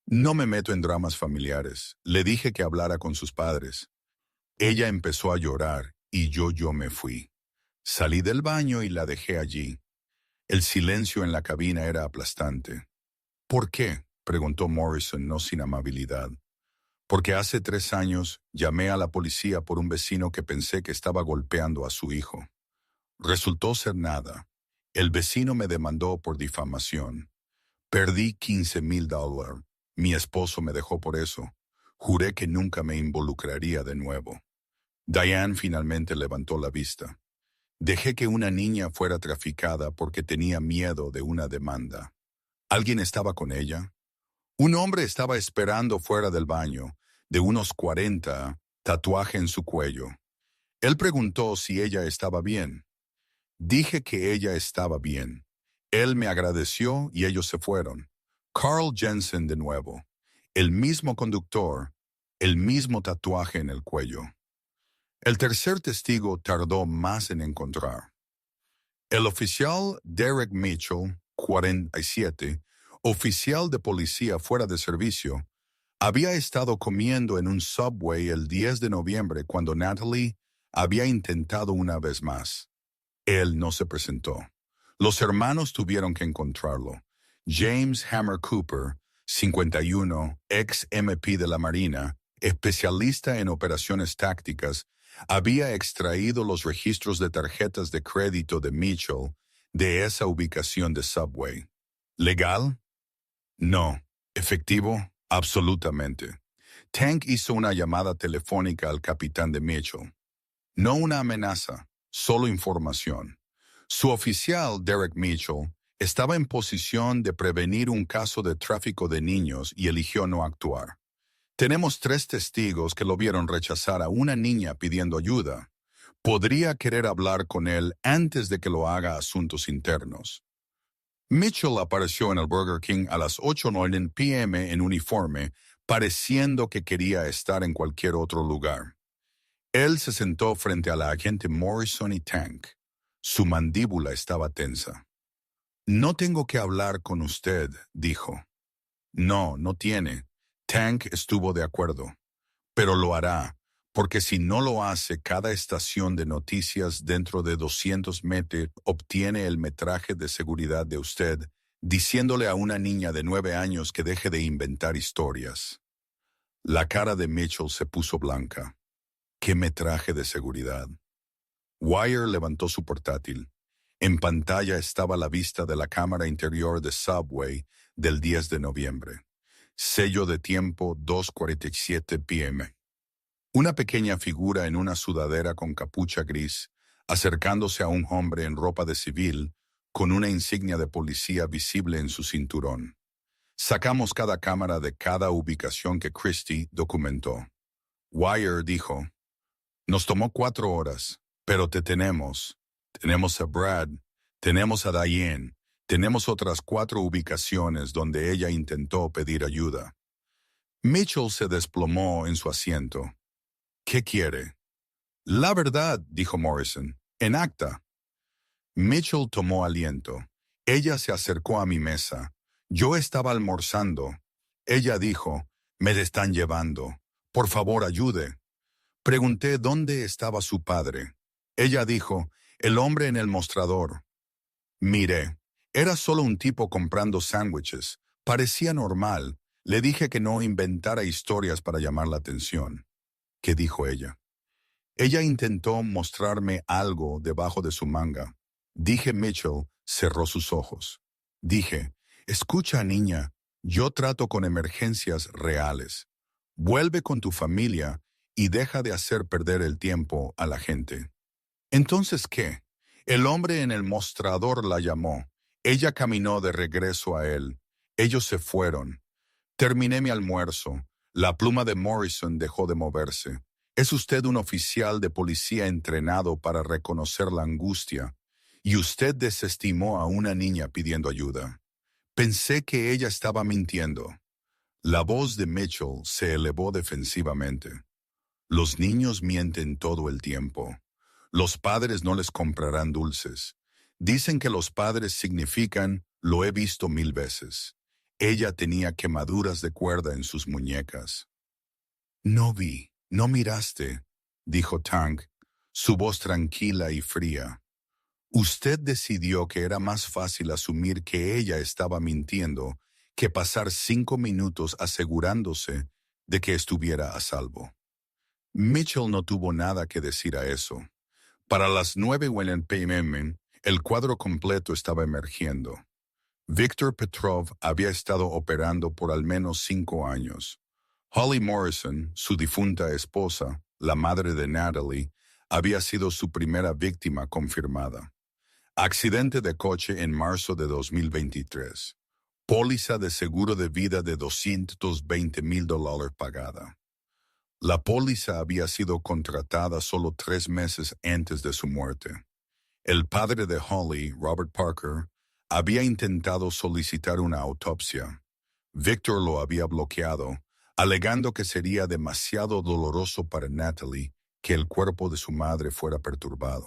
Speaker 1: «No me meto en dramas familiares. Le dije que hablara con sus padres». Ella empezó a llorar y yo me fui. Salí del baño y la dejé allí. El silencio en la cabina era aplastante. «¿Por qué?», preguntó Morrison, no sin amabilidad. «Porque hace 3 años llamé a la policía por un vecino que pensé que estaba golpeando a su hijo. Resultó ser nada. El vecino me demandó por difamación. Perdí $15,000. Mi esposo me dejó por eso. Juré que nunca me involucraría de nuevo». Diane finalmente levantó la vista. «Dejé que una niña fuera traficada porque tenía miedo de una demanda. ¿Alguien estaba con ella? Un hombre estaba esperando fuera del baño, de unos 40, tatuaje en su cuello. Él preguntó si ella estaba bien. Dije que ella estaba bien. Él me agradeció y ellos se fueron. Carl Jensen de nuevo. El mismo conductor, el mismo tatuaje en el cuello». El tercer testigo tardó más en encontrar. El oficial Derek Mitchell, 47, oficial de policía fuera de servicio, había estado comiendo en un Subway el 10 de noviembre cuando Natalie había intentado una vez más. Él no se presentó. Los hermanos tuvieron que encontrarlo. James Hammer Cooper, 51, ex MP de la Marina, especialista en operaciones tácticas, había extraído los registros de tarjetas de crédito de Mitchell de esa ubicación de Subway. ¿Legal? No. ¿Efectivo? Absolutamente. Tank hizo una llamada telefónica al capitán de Mitchell. No una amenaza, solo información. Su oficial, Derek Mitchell, estaba en posición de prevenir un caso de tráfico de niños y eligió no actuar. Tenemos 3 testigos que lo vieron rechazar a una niña pidiendo ayuda. Podría querer hablar con él antes de que lo haga asuntos internos. Mitchell apareció en el Burger King a las 8:09 p.m. en uniforme, pareciendo que quería estar en cualquier otro lugar. Él se sentó frente a la agente Morrison y Tank. Su mandíbula estaba tensa. «No tengo que hablar con usted», dijo. «No, no tiene». Tank estuvo de acuerdo. «Pero lo hará, porque si no lo hace, cada estación de noticias dentro de 200 metros obtiene el metraje de seguridad de usted, diciéndole a una niña de 9 años que deje de inventar historias». La cara de Mitchell se puso blanca. «¿Qué metraje de seguridad?». Wire levantó su portátil. En pantalla estaba la vista de la cámara interior de Subway del 10 de noviembre. Sello de tiempo 2:47 p.m. Una pequeña figura en una sudadera con capucha gris, acercándose a un hombre en ropa de civil, con una insignia de policía visible en su cinturón. Sacamos cada cámara de cada ubicación que Christie documentó. Wire dijo, «Nos tomó 4 horas, pero te tenemos. Tenemos a Brad, tenemos a Diane, tenemos otras 4 ubicaciones donde ella intentó pedir ayuda». Mitchell se desplomó en su asiento. «¿Qué quiere?». «La verdad», dijo Morrison, «en acta». Mitchell tomó aliento. Ella se acercó a mi mesa. Yo estaba almorzando. Ella dijo, «Me están llevando. Por favor, ayude». Pregunté dónde estaba su padre. Ella dijo, «El hombre en el mostrador». Miré. Era solo un tipo comprando sándwiches. Parecía normal. Le dije que no inventara historias para llamar la atención. ¿Qué dijo ella? Ella intentó mostrarme algo debajo de su manga. Dije Mitchell cerró sus ojos. Dije, Escucha, niña, yo trato con emergencias reales. Vuelve con tu familia y deja de hacer perder el tiempo a la gente. Entonces, ¿qué? El hombre en el mostrador la llamó. Ella caminó de regreso a él. Ellos se fueron. Terminé mi almuerzo. La pluma de Morrison dejó de moverse. Es usted un oficial de policía entrenado para reconocer la angustia, y usted desestimó a una niña pidiendo ayuda. Pensé que ella estaba mintiendo. La voz de Mitchell se elevó defensivamente. Los niños mienten todo el tiempo. Los padres no les comprarán dulces. Dicen que los padres significan, lo he visto 1000 veces. Ella tenía quemaduras de cuerda en sus muñecas. No vi, no miraste, dijo Tank, su voz tranquila y fría. Usted decidió que era más fácil asumir que ella estaba mintiendo que pasar 5 minutos asegurándose de que estuviera a salvo. Mitchell no tuvo nada que decir a eso. Para las 9:00 p.m., el cuadro completo estaba emergiendo. Victor Petrov había estado operando por al menos 5 años. Holly Morrison, su difunta esposa, la madre de Natalie, había sido su primera víctima confirmada. Accidente de coche en marzo de 2023. Póliza de seguro de vida de $220,000 pagada. La póliza había sido contratada solo 3 meses antes de su muerte. El padre de Holly, Robert Parker, había intentado solicitar una autopsia. Victor lo había bloqueado, alegando que sería demasiado doloroso para Natalie que el cuerpo de su madre fuera perturbado.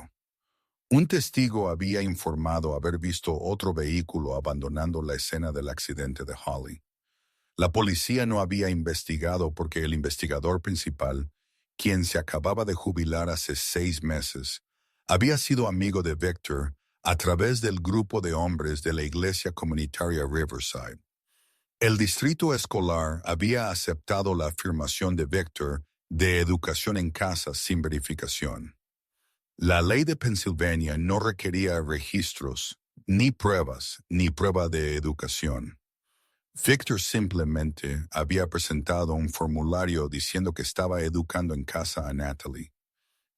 Speaker 1: Un testigo había informado haber visto otro vehículo abandonando la escena del accidente de Holly. La policía no había investigado porque el investigador principal, quien se acababa de jubilar hace 6 meses, había sido amigo de Victor a través del grupo de hombres de la iglesia comunitaria Riverside. El distrito escolar había aceptado la afirmación de Victor de educación en casa sin verificación. La ley de Pensilvania no requería registros, ni pruebas, ni prueba de educación. Victor simplemente había presentado un formulario diciendo que estaba educando en casa a Natalie.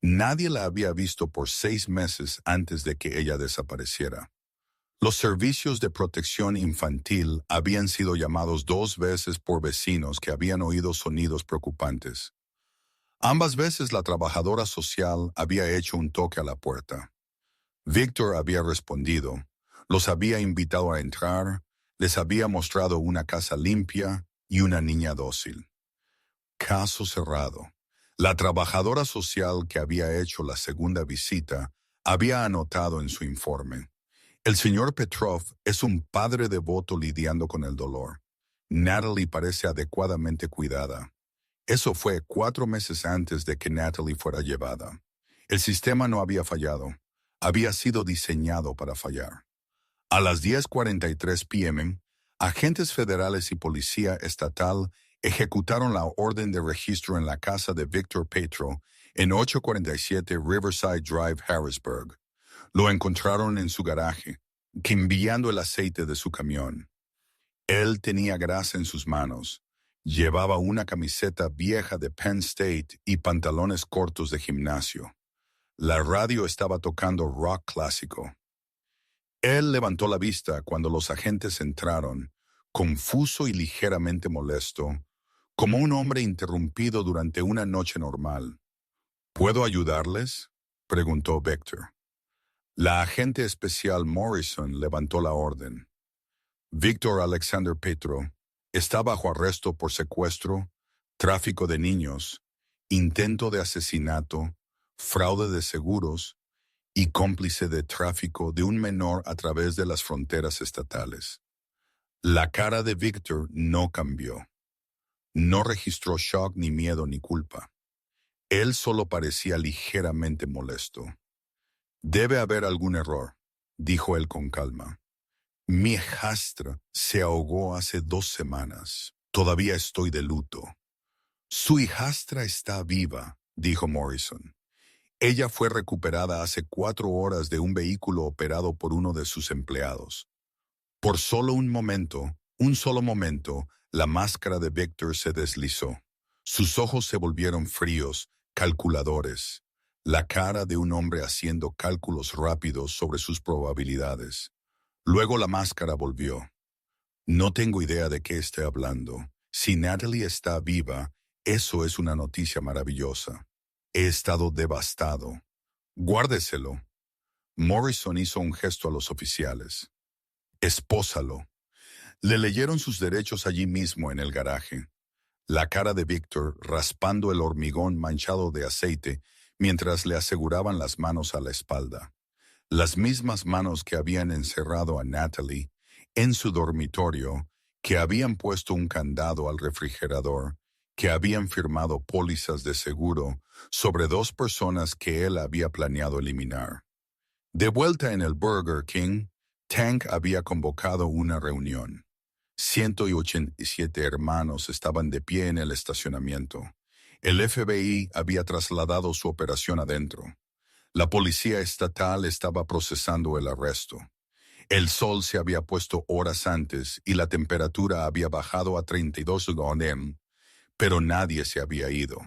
Speaker 1: Nadie la había visto por 6 meses antes de que ella desapareciera. Los servicios de protección infantil habían sido llamados 2 veces por vecinos que habían oído sonidos preocupantes. Ambas veces la trabajadora social había hecho un toque a la puerta. Victor había respondido, los había invitado a entrar, les había mostrado una casa limpia y una niña dócil. Caso cerrado. La trabajadora social que había hecho la segunda visita había anotado en su informe: el señor Petrov es un padre devoto lidiando con el dolor. Natalie parece adecuadamente cuidada. Eso fue 4 meses antes de que Natalie fuera llevada. El sistema no había fallado. Había sido diseñado para fallar. A las 10:43 p.m., agentes federales y policía estatal ejecutaron la orden de registro en la casa de Victor Petro en 847 Riverside Drive, Harrisburg. Lo encontraron en su garaje, cambiando el aceite de su camión. Él tenía grasa en sus manos. Llevaba una camiseta vieja de Penn State y pantalones cortos de gimnasio. La radio estaba tocando rock clásico. Él levantó la vista cuando los agentes entraron, confuso y ligeramente molesto, como un hombre interrumpido durante una noche normal. ¿Puedo ayudarles?, preguntó Victor. La agente especial Morrison levantó la orden. Victor Alexander Petro está bajo arresto por secuestro, tráfico de niños, intento de asesinato, fraude de seguros y cómplice de tráfico de un menor a través de las fronteras estatales. La cara de Victor no cambió. No registró shock, ni miedo, ni culpa. Él solo parecía ligeramente molesto. Debe haber algún error, dijo él con calma. Mi hijastra se ahogó hace 2 semanas. Todavía estoy de luto. Su hijastra está viva, dijo Morrison. Ella fue recuperada hace 4 horas de un vehículo operado por uno de sus empleados. Por un solo momento, la máscara de Victor se deslizó. Sus ojos se volvieron fríos, calculadores. La cara de un hombre haciendo cálculos rápidos sobre sus probabilidades. Luego la máscara volvió. No tengo idea de qué esté hablando. Si Natalie está viva, eso es una noticia maravillosa. He estado devastado. Guárdeselo. Morrison hizo un gesto a los oficiales. Espósalo. Le leyeron sus derechos allí mismo en el garaje. La cara de Victor raspando el hormigón manchado de aceite mientras le aseguraban las manos a la espalda. Las mismas manos que habían encerrado a Natalie en su dormitorio, que habían puesto un candado al refrigerador, que habían firmado pólizas de seguro sobre dos personas que él había planeado eliminar. De vuelta en el Burger King, Tank había convocado una reunión. 187 hermanos estaban de pie en el estacionamiento. El FBI había trasladado su operación adentro. La policía estatal estaba procesando el arresto. El sol se había puesto horas antes y la temperatura había bajado a 32 grados, pero nadie se había ido.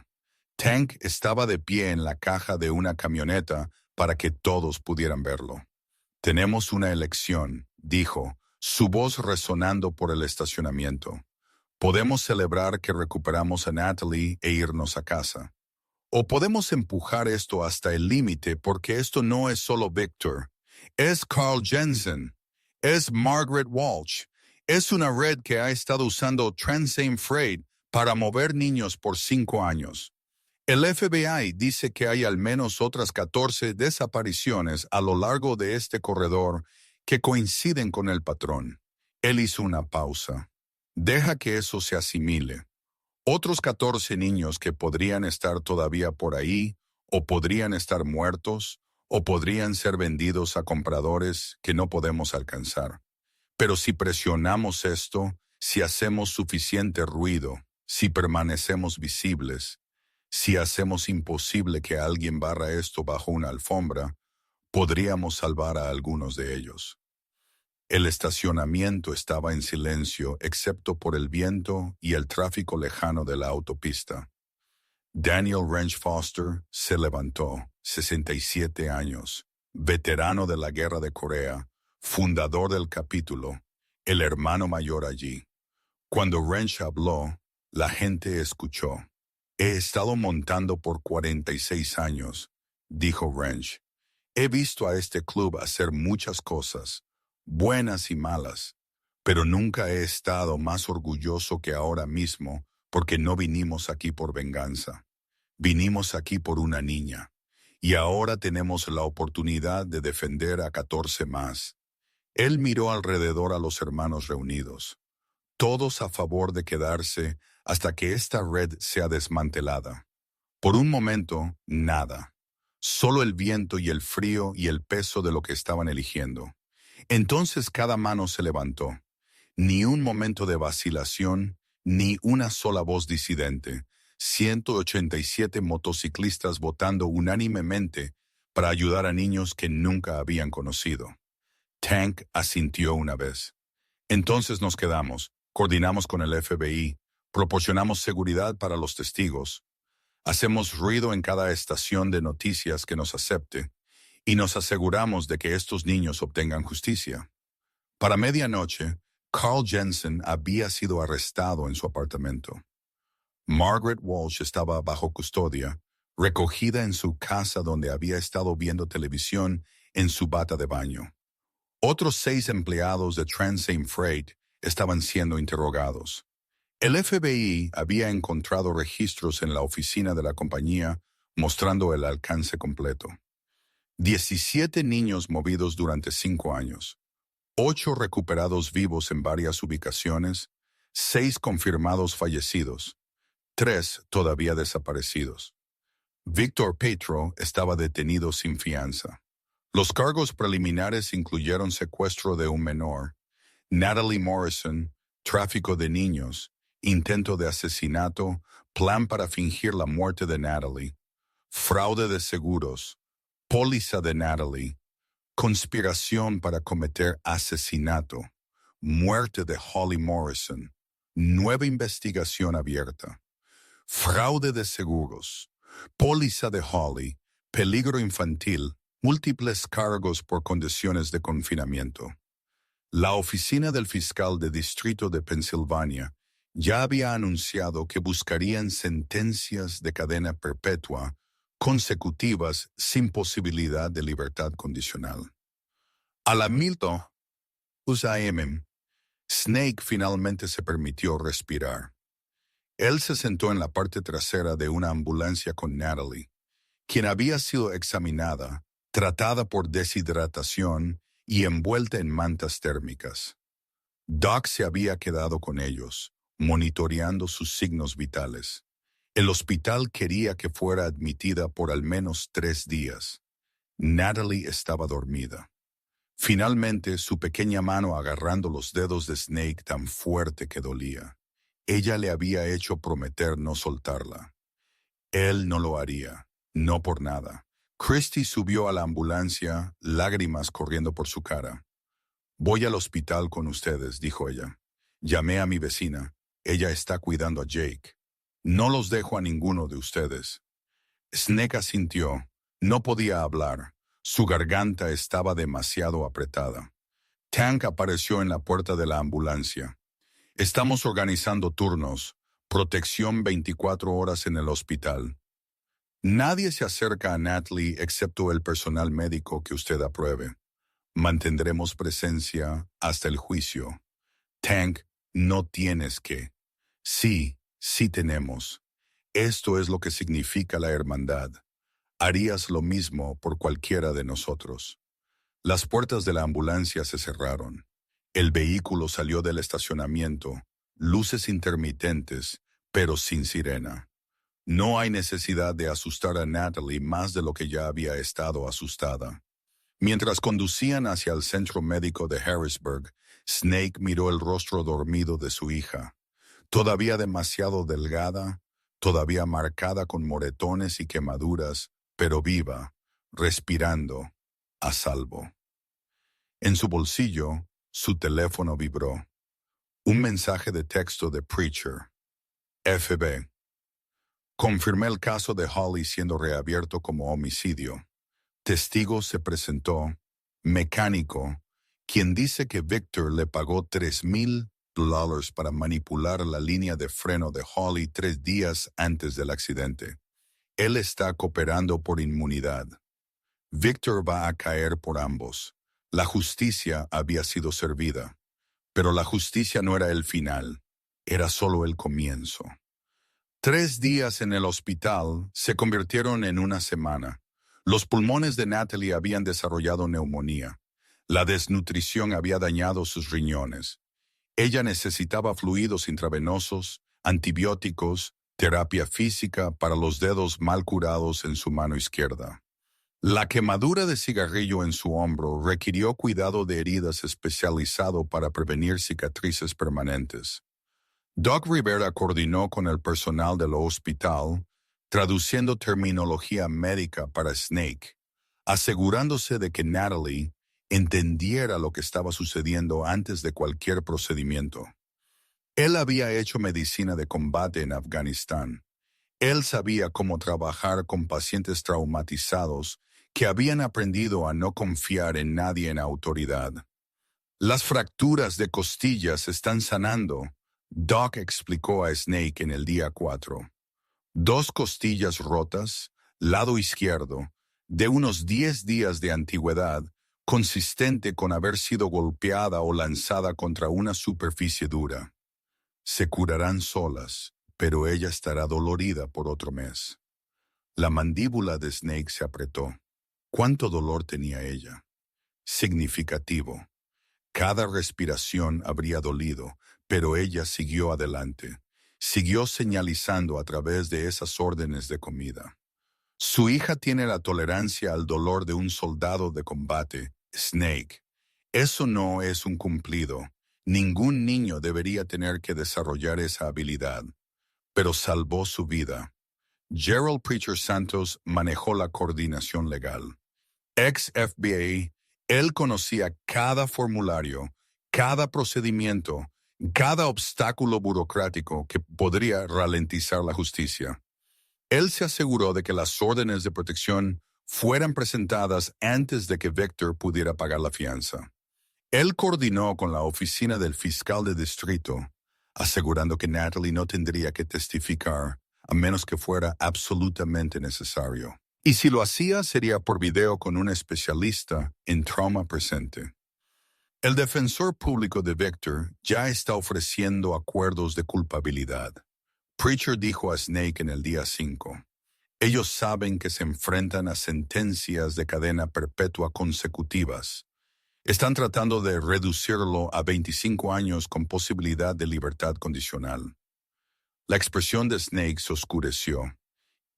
Speaker 1: Tank estaba de pie en la caja de una camioneta para que todos pudieran verlo. Tenemos una elección, dijo, su voz resonando por el estacionamiento. Podemos celebrar que recuperamos a Natalie e irnos a casa. O podemos empujar esto hasta el límite porque esto no es solo Victor. Es Carl Jensen. Es Margaret Walsh. Es una red que ha estado usando Transaim Freight para mover niños por 5 años. El FBI dice que hay al menos otras 14 desapariciones a lo largo de este corredor que coinciden con el patrón. Él hizo una pausa. Deja que eso se asimile. Otros 14 niños que podrían estar todavía por ahí, o podrían estar muertos, o podrían ser vendidos a compradores que no podemos alcanzar. Pero si presionamos esto, si hacemos suficiente ruido, si permanecemos visibles, si hacemos imposible que alguien barra esto bajo una alfombra, podríamos salvar a algunos de ellos. El estacionamiento estaba en silencio excepto por el viento y el tráfico lejano de la autopista. Daniel Wrench Foster se levantó, 67 años, veterano de la Guerra de Corea, fundador del capítulo, el hermano mayor allí. Cuando Wrench habló, la gente escuchó. He estado montando por 46 años, dijo Wrench. He visto a este club hacer muchas cosas, buenas y malas, pero nunca he estado más orgulloso que ahora mismo porque no vinimos aquí por venganza. Vinimos aquí por una niña, y ahora tenemos la oportunidad de defender a 14 más. Él miró alrededor a los hermanos reunidos, todos a favor de quedarse hasta que esta red sea desmantelada. Por un momento, nada. Solo el viento y el frío y el peso de lo que estaban eligiendo. Entonces cada mano se levantó. Ni un momento de vacilación, ni una sola voz disidente. 187 motociclistas votando unánimemente para ayudar a niños que nunca habían conocido. Tank asintió una vez. Entonces nos quedamos, coordinamos con el FBI, proporcionamos seguridad para los testigos, hacemos ruido en cada estación de noticias que nos acepte y nos aseguramos de que estos niños obtengan justicia. Para medianoche, Carl Jensen había sido arrestado en su apartamento. Margaret Walsh estaba bajo custodia, recogida en su casa donde había estado viendo televisión en su bata de baño. Otros 6 empleados de Transaim Freight estaban siendo interrogados. El FBI había encontrado registros en la oficina de la compañía mostrando el alcance completo. 17 niños movidos durante 5 años, 8 recuperados vivos en varias ubicaciones, 6 confirmados fallecidos, 3 todavía desaparecidos. Victor Petro estaba detenido sin fianza. Los cargos preliminares incluyeron secuestro de un menor, Natalie Morrison, tráfico de niños, intento de asesinato, plan para fingir la muerte de Natalie, fraude de seguros, póliza de Natalie, conspiración para cometer asesinato, muerte de Holly Morrison, nueva investigación abierta, fraude de seguros, póliza de Holly, peligro infantil, múltiples cargos por condiciones de confinamiento. La oficina del fiscal de distrito de Pensilvania ya había anunciado que buscarían sentencias de cadena perpetua consecutivas sin posibilidad de libertad condicional. A la Milton USAM, Snake finalmente se permitió respirar. Él se sentó en la parte trasera de una ambulancia con Natalie, quien había sido examinada, tratada por deshidratación y envuelta en mantas térmicas. Doc se había quedado con ellos, monitoreando sus signos vitales. El hospital quería que fuera admitida por al menos 3 días. Natalie estaba dormida. Finalmente, su pequeña mano agarrando los dedos de Snake tan fuerte que dolía. Ella le había hecho prometer no soltarla. Él no lo haría, no por nada. Christy subió a la ambulancia, lágrimas corriendo por su cara. «Voy al hospital con ustedes», dijo ella. «Llamé a mi vecina. Ella está cuidando a Jake. No los dejo a ninguno de ustedes». Snake asintió. No podía hablar. Su garganta estaba demasiado apretada. Tank apareció en la puerta de la ambulancia. «Estamos organizando turnos. Protección 24 horas en el hospital. Nadie se acerca a Natalie excepto el personal médico que usted apruebe. Mantendremos presencia hasta el juicio. Tank, no tienes que». «Sí, sí tenemos. Esto es lo que significa la hermandad. Harías lo mismo por cualquiera de nosotros». Las puertas de la ambulancia se cerraron. El vehículo salió del estacionamiento, luces intermitentes, pero sin sirena. No hay necesidad de asustar a Natalie más de lo que ya había estado asustada. Mientras conducían hacia el centro médico de Harrisburg, Snake miró el rostro dormido de su hija, todavía demasiado delgada, todavía marcada con moretones y quemaduras, pero viva, respirando, a salvo. En su bolsillo, su teléfono vibró. Un mensaje de texto de Preacher. FB. «Confirmé el caso de Holly siendo reabierto como homicidio. Testigo se presentó, mecánico, quien dice que Victor le pagó $3,000 para manipular la línea de freno de Holly 3 días antes del accidente. Él está cooperando por inmunidad. Victor va a caer por ambos. La justicia había sido servida, pero la justicia no era el final, era solo el comienzo». 3 días en el hospital se convirtieron en una semana. Los pulmones de Natalie habían desarrollado neumonía. La desnutrición había dañado sus riñones. Ella necesitaba fluidos intravenosos, antibióticos, terapia física para los dedos mal curados en su mano izquierda. La quemadura de cigarrillo en su hombro requirió cuidado de heridas especializado para prevenir cicatrices permanentes. Doc Rivera coordinó con el personal del hospital, traduciendo terminología médica para Snake, asegurándose de que Natalie entendiera lo que estaba sucediendo antes de cualquier procedimiento. Él había hecho medicina de combate en Afganistán. Él sabía cómo trabajar con pacientes traumatizados que habían aprendido a no confiar en nadie en autoridad. «Las fracturas de costillas están sanando», Doc explicó a Snake en el día 4. 2 costillas rotas, lado izquierdo, de unos 10 días de antigüedad, consistente con haber sido golpeada o lanzada contra una superficie dura. Se curarán solas, pero ella estará dolorida por otro mes. La mandíbula de Snake se apretó. ¿Cuánto dolor tenía ella? Significativo. Cada respiración habría dolido, pero ella siguió adelante. Siguió señalizando a través de esas órdenes de comida. Su hija tiene la tolerancia al dolor de un soldado de combate, Snake. Eso no es un cumplido. Ningún niño debería tener que desarrollar esa habilidad. Pero salvó su vida. Gerald Preacher Santos manejó la coordinación legal. Ex-FBA, él conocía cada formulario, cada procedimiento, cada obstáculo burocrático que podría ralentizar la justicia. Él se aseguró de que las órdenes de protección fueran presentadas antes de que Victor pudiera pagar la fianza. Él coordinó con la oficina del fiscal de distrito, asegurando que Natalie no tendría que testificar a menos que fuera absolutamente necesario. Y si lo hacía, sería por video con un especialista en trauma presente. El defensor público de Victor ya está ofreciendo acuerdos de culpabilidad. Preacher dijo a Snake en el día 5, ellos saben que se enfrentan a sentencias de cadena perpetua consecutivas. Están tratando de reducirlo a 25 años con posibilidad de libertad condicional. La expresión de Snake se oscureció.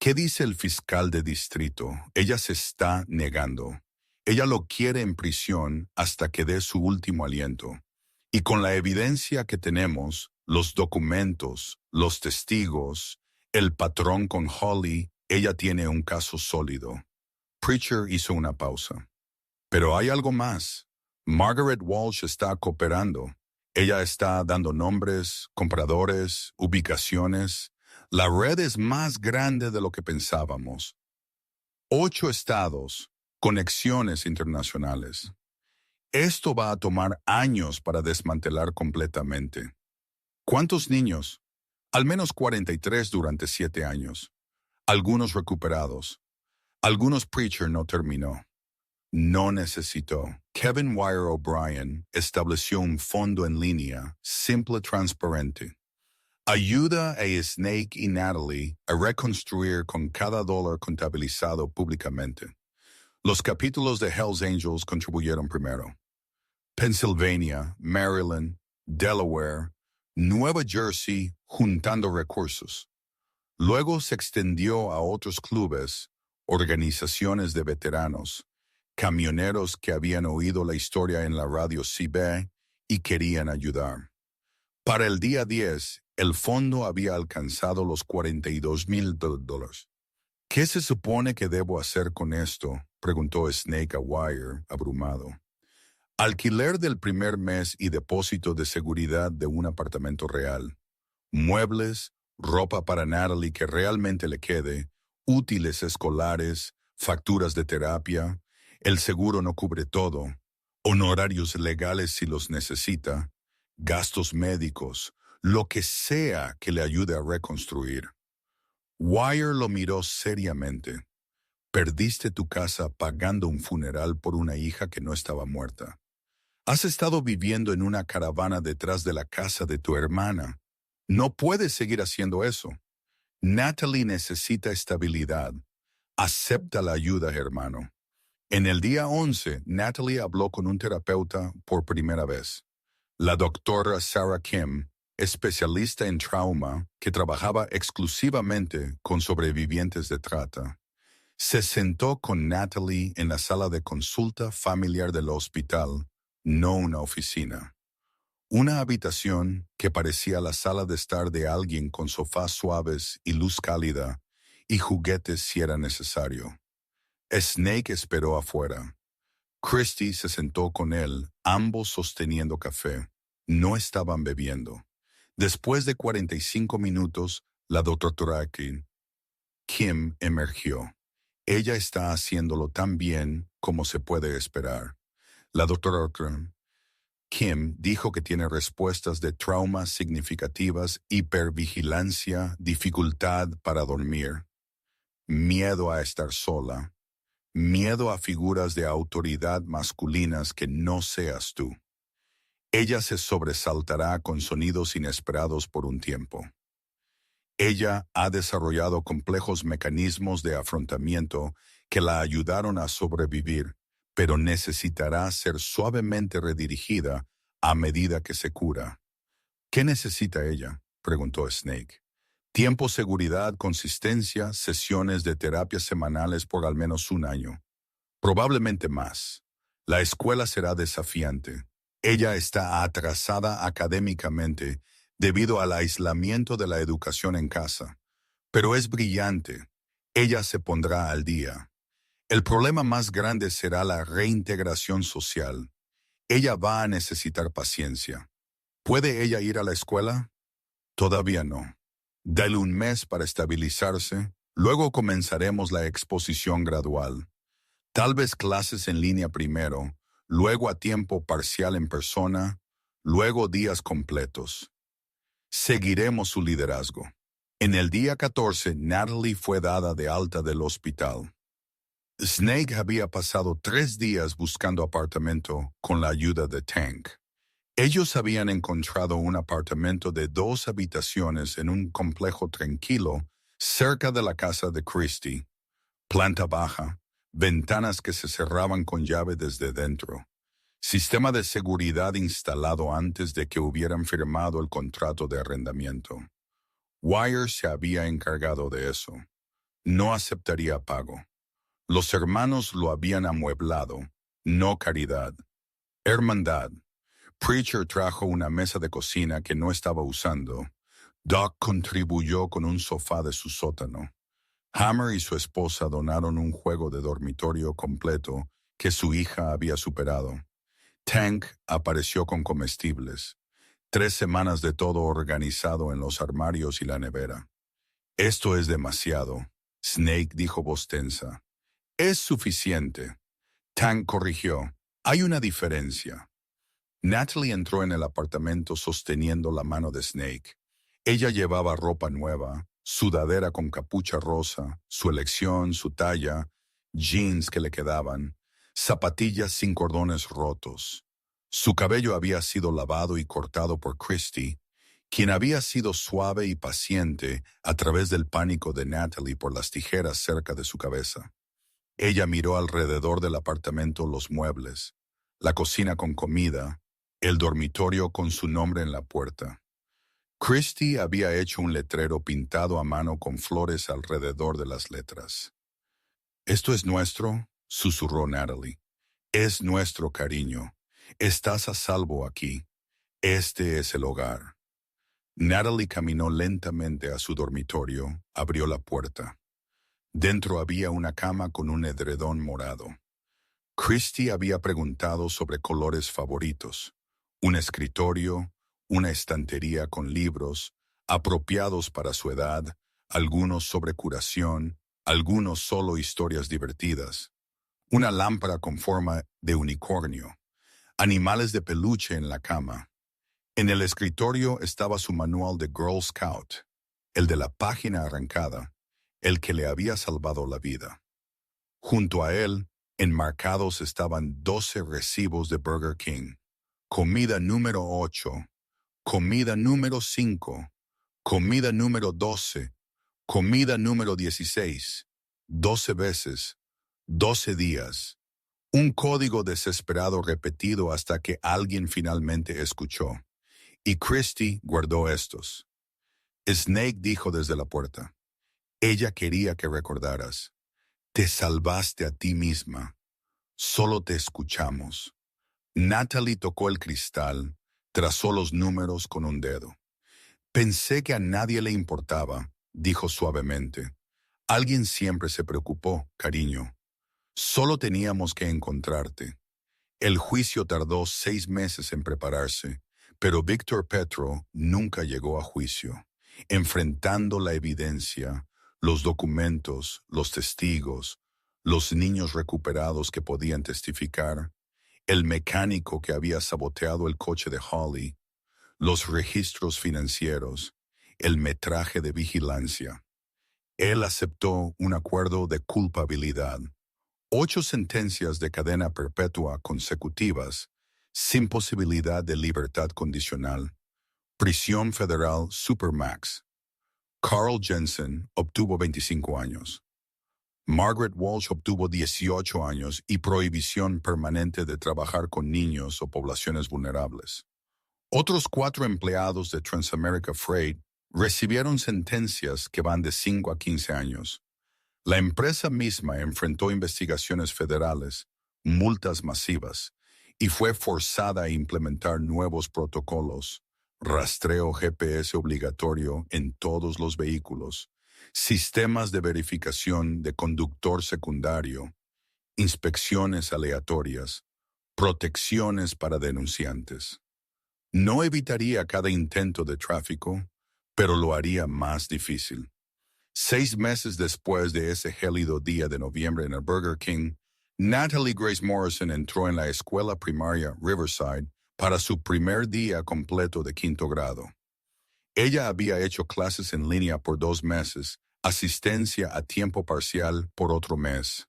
Speaker 1: ¿Qué dice el fiscal de distrito? Ella se está negando. Ella lo quiere en prisión hasta que dé su último aliento. Y con la evidencia que tenemos, los documentos, los testigos, el patrón con Holly, ella tiene un caso sólido. Preacher hizo una pausa. Pero hay algo más. Margaret Walsh está cooperando. Ella está dando nombres, compradores, ubicaciones. La red es más grande de lo que pensábamos. 8 estados, conexiones internacionales. Esto va a tomar años para desmantelar completamente. ¿Cuántos niños? Al menos 43 durante 7 años. Algunos recuperados. Algunos Preacher no terminó. No necesitó. Kevin Wire O'Brien estableció un fondo en línea, simple, transparente. Ayuda a Snake y Natalie a reconstruir con cada dólar contabilizado públicamente. Los capítulos de Hells Angels contribuyeron primero. Pennsylvania, Maryland, Delaware, Nueva Jersey juntando recursos. Luego se extendió a otros clubes, organizaciones de veteranos, camioneros que habían oído la historia en la radio CB y querían ayudar. Para el día 10, el fondo había alcanzado los $42,000. ¿Qué se supone que debo hacer con esto?, preguntó Snake a Wire, abrumado. Alquiler del primer mes y depósito de seguridad de un apartamento real. Muebles, ropa para Natalie que realmente le quede, útiles escolares, facturas de terapia. El seguro no cubre todo. Honorarios legales si los necesita. Gastos médicos. Lo que sea que le ayude a reconstruir. Wire lo miró seriamente. Perdiste tu casa pagando un funeral por una hija que no estaba muerta. Has estado viviendo en una caravana detrás de la casa de tu hermana. No puedes seguir haciendo eso. Natalie necesita estabilidad. Acepta la ayuda, hermano. En el día 11, Natalie habló con un terapeuta por primera vez. La doctora Sarah Kim, especialista en trauma que trabajaba exclusivamente con sobrevivientes de trata, se sentó con Natalie en la sala de consulta familiar del hospital, no una oficina. Una habitación que parecía la sala de estar de alguien con sofás suaves y luz cálida y juguetes si era necesario. Snake esperó afuera. Christy se sentó con él, ambos sosteniendo café. No estaban bebiendo. Después de 45 minutos, la doctora Kim emergió. Ella está haciéndolo tan bien como se puede esperar. La doctora Kim dijo que tiene respuestas de traumas significativas, hipervigilancia, dificultad para dormir, miedo a estar sola, miedo a figuras de autoridad masculinas que no seas tú. Ella se sobresaltará con sonidos inesperados por un tiempo. Ella ha desarrollado complejos mecanismos de afrontamiento que la ayudaron a sobrevivir, pero necesitará ser suavemente redirigida a medida que se cura. ¿Qué necesita ella?, preguntó Snake. Tiempo, seguridad, consistencia, sesiones de terapia semanales por al menos un año. Probablemente más. La escuela será desafiante. Ella está atrasada académicamente debido al aislamiento de la educación en casa. Pero es brillante. Ella se pondrá al día. El problema más grande será la reintegración social. Ella va a necesitar paciencia. ¿Puede ella ir a la escuela? Todavía no. Dale un mes para estabilizarse. Luego comenzaremos la exposición gradual. Tal vez clases en línea primero, luego a tiempo parcial en persona, luego días completos. Seguiremos su liderazgo. En el día 14, Natalie fue dada de alta del hospital. Snake había pasado 3 días buscando apartamento con la ayuda de Tank. Ellos habían encontrado un apartamento de 2 habitaciones en un complejo tranquilo cerca de la casa de Christie. Planta baja, ventanas que se cerraban con llave desde dentro. Sistema de seguridad instalado antes de que hubieran firmado el contrato de arrendamiento. Wire se había encargado de eso. No aceptaría pago. Los hermanos lo habían amueblado, no caridad. Hermandad. Preacher trajo una mesa de cocina que no estaba usando. Doc contribuyó con un sofá de su sótano. Hammer y su esposa donaron un juego de dormitorio completo que su hija había superado. Tank apareció con comestibles. 3 semanas de todo organizado en los armarios y la nevera. Esto es demasiado, Snake dijo voz tensa. Es suficiente. Tank corrigió. Hay una diferencia. Natalie entró en el apartamento sosteniendo la mano de Snake. Ella llevaba ropa nueva, sudadera con capucha rosa, su elección, su talla, jeans que le quedaban, zapatillas sin cordones rotos. Su cabello había sido lavado y cortado por Christie, quien había sido suave y paciente a través del pánico de Natalie por las tijeras cerca de su cabeza. Ella miró alrededor del apartamento los muebles, la cocina con comida, el dormitorio con su nombre en la puerta. Christie había hecho un letrero pintado a mano con flores alrededor de las letras. «¿Esto es nuestro?», susurró Natalie. «Es nuestro, cariño. Estás a salvo aquí. Este es el hogar». Natalie caminó lentamente a su dormitorio, abrió la puerta. Dentro había una cama con un edredón morado. Christie había preguntado sobre colores favoritos, un escritorio, una estantería con libros, apropiados para su edad, algunos sobre curación, algunos solo historias divertidas, una lámpara con forma de unicornio, animales de peluche en la cama. En el escritorio estaba su manual de Girl Scout, el de la página arrancada, el que le había salvado la vida. Junto a él, enmarcados estaban 12 recibos de Burger King. Comida número 8, comida número 5, comida número 12, comida número 16, 12 veces, 12 días. Un código desesperado repetido hasta que alguien finalmente escuchó. Y Christie guardó estos. Snake dijo desde la puerta. Ella quería que recordaras. Te salvaste a ti misma. Solo te escuchamos. Natalie tocó el cristal, trazó los números con un dedo. Pensé que a nadie le importaba, dijo suavemente. Alguien siempre se preocupó, cariño. Solo teníamos que encontrarte. El juicio tardó 6 meses en prepararse, pero Víctor Petro nunca llegó a juicio, enfrentando la evidencia, los documentos, los testigos, los niños recuperados que podían testificar, el mecánico que había saboteado el coche de Holly, los registros financieros, el metraje de vigilancia. Él aceptó un acuerdo de culpabilidad, 8 sentencias de cadena perpetua consecutivas, sin posibilidad de libertad condicional, prisión federal Supermax. Carl Jensen obtuvo 25 años. Margaret Walsh obtuvo 18 años y prohibición permanente de trabajar con niños o poblaciones vulnerables. Otros 4 empleados de Transamerica Freight recibieron sentencias que van de 5 a 15 años. La empresa misma enfrentó investigaciones federales, multas masivas, y fue forzada a implementar nuevos protocolos, rastreo GPS obligatorio en todos los vehículos, sistemas de verificación de conductor secundario, inspecciones aleatorias, protecciones para denunciantes. No evitaría cada intento de tráfico, pero lo haría más difícil. 6 meses después de ese gélido día de noviembre en el Burger King, Natalie Grace Morrison entró en la escuela primaria Riverside para su primer día completo de 5º grado. Ella había hecho clases en línea por 2 meses, asistencia a tiempo parcial por otro mes.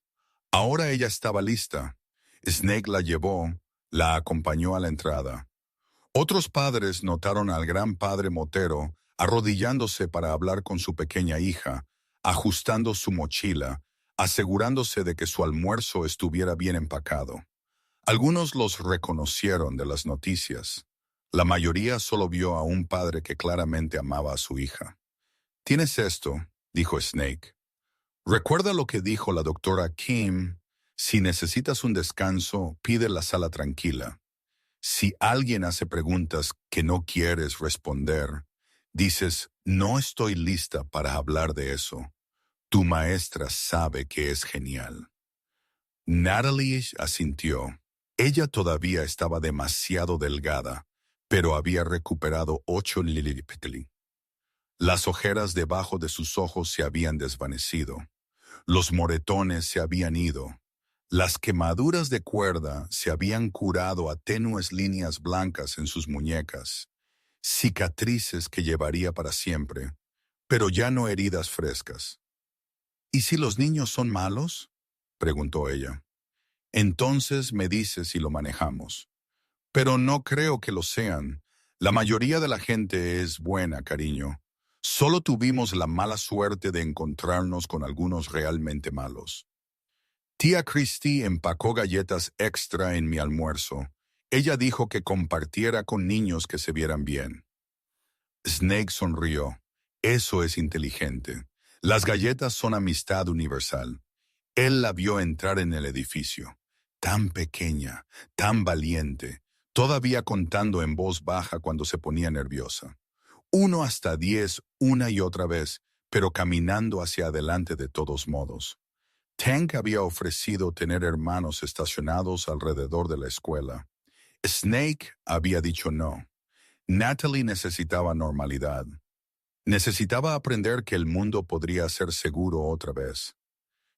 Speaker 1: Ahora ella estaba lista. Snake la llevó, la acompañó a la entrada. Otros padres notaron al gran padre Motero arrodillándose para hablar con su pequeña hija, ajustando su mochila, asegurándose de que su almuerzo estuviera bien empacado. Algunos los reconocieron de las noticias. La mayoría solo vio a un padre que claramente amaba a su hija. «¿Tienes esto?», dijo Snake. «Recuerda lo que dijo la doctora Kim. Si necesitas un descanso, pide la sala tranquila. Si alguien hace preguntas que no quieres responder, dices, no estoy lista para hablar de eso. Tu maestra sabe que es genial». Natalie asintió. Ella todavía estaba demasiado delgada, pero había recuperado 8 mililitros. Las ojeras debajo de sus ojos se habían desvanecido. Los moretones se habían ido. Las quemaduras de cuerda se habían curado a tenues líneas blancas en sus muñecas, cicatrices que llevaría para siempre, pero ya no heridas frescas. «¿Y si los niños son malos?», preguntó ella. «Entonces me dices si lo manejamos. Pero no creo que lo sean. La mayoría de la gente es buena, cariño. Solo tuvimos la mala suerte de encontrarnos con algunos realmente malos». Tía Christie empacó galletas extra en mi almuerzo. Ella dijo que compartiera con niños que se vieran bien. Snake sonrió. Eso es inteligente. Las galletas son amistad universal. Él la vio entrar en el edificio. Tan pequeña, tan valiente, todavía contando en voz baja cuando se ponía nerviosa. 1 hasta 10 una y otra vez, pero caminando hacia adelante de todos modos. Tank había ofrecido tener hermanos estacionados alrededor de la escuela. Snake había dicho no. Natalie necesitaba normalidad. Necesitaba aprender que el mundo podría ser seguro otra vez.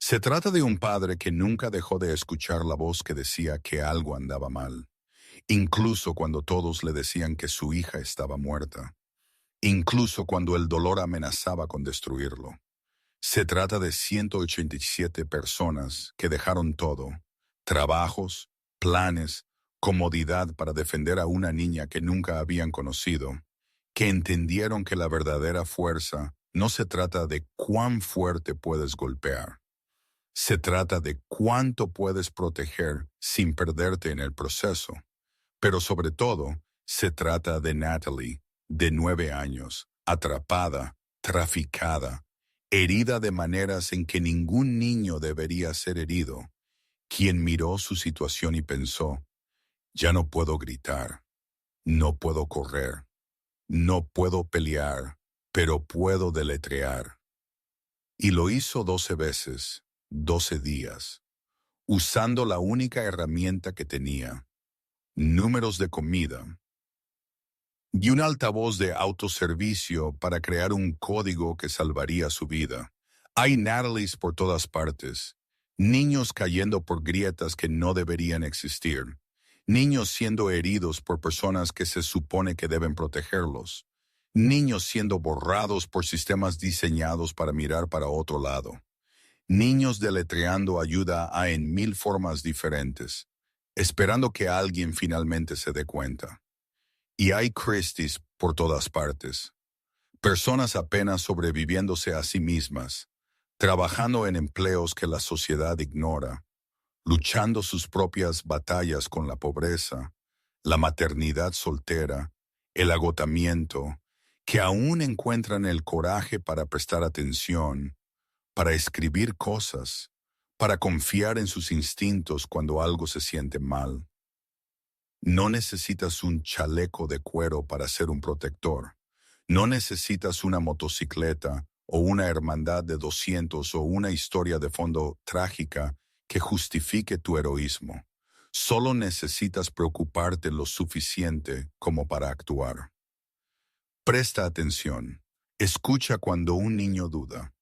Speaker 1: Se trata de un padre que nunca dejó de escuchar la voz que decía que algo andaba mal, incluso cuando todos le decían que su hija estaba muerta, incluso cuando el dolor amenazaba con destruirlo. Se trata de 187 personas que dejaron todo, trabajos, planes, comodidad para defender a una niña que nunca habían conocido, que entendieron que la verdadera fuerza no se trata de cuán fuerte puedes golpear. Se trata de cuánto puedes proteger sin perderte en el proceso. Pero sobre todo, se trata de Natalie, de 9 años, atrapada, traficada, herida de maneras en que ningún niño debería ser herido, quien miró su situación y pensó, ya no puedo gritar, no puedo correr, no puedo pelear, pero puedo deletrear. Y lo hizo 12 veces, 12 días, usando la única herramienta que tenía, números de comida, y un altavoz de autoservicio para crear un código que salvaría su vida. Hay Natalies por todas partes, niños cayendo por grietas que no deberían existir, niños siendo heridos por personas que se supone que deben protegerlos, niños siendo borrados por sistemas diseñados para mirar para otro lado, niños deletreando ayuda en 1000 formas diferentes, esperando que alguien finalmente se dé cuenta. Y hay Christies por todas partes. Personas apenas sobreviviéndose a sí mismas, trabajando en empleos que la sociedad ignora, luchando sus propias batallas con la pobreza, la maternidad soltera, el agotamiento, que aún encuentran el coraje para prestar atención, para escribir cosas, para confiar en sus instintos cuando algo se siente mal. No necesitas un chaleco de cuero para ser un protector. No necesitas una motocicleta o una hermandad de 200 o una historia de fondo trágica que justifique tu heroísmo. Solo necesitas preocuparte lo suficiente como para actuar. Presta atención. Escucha cuando un niño duda.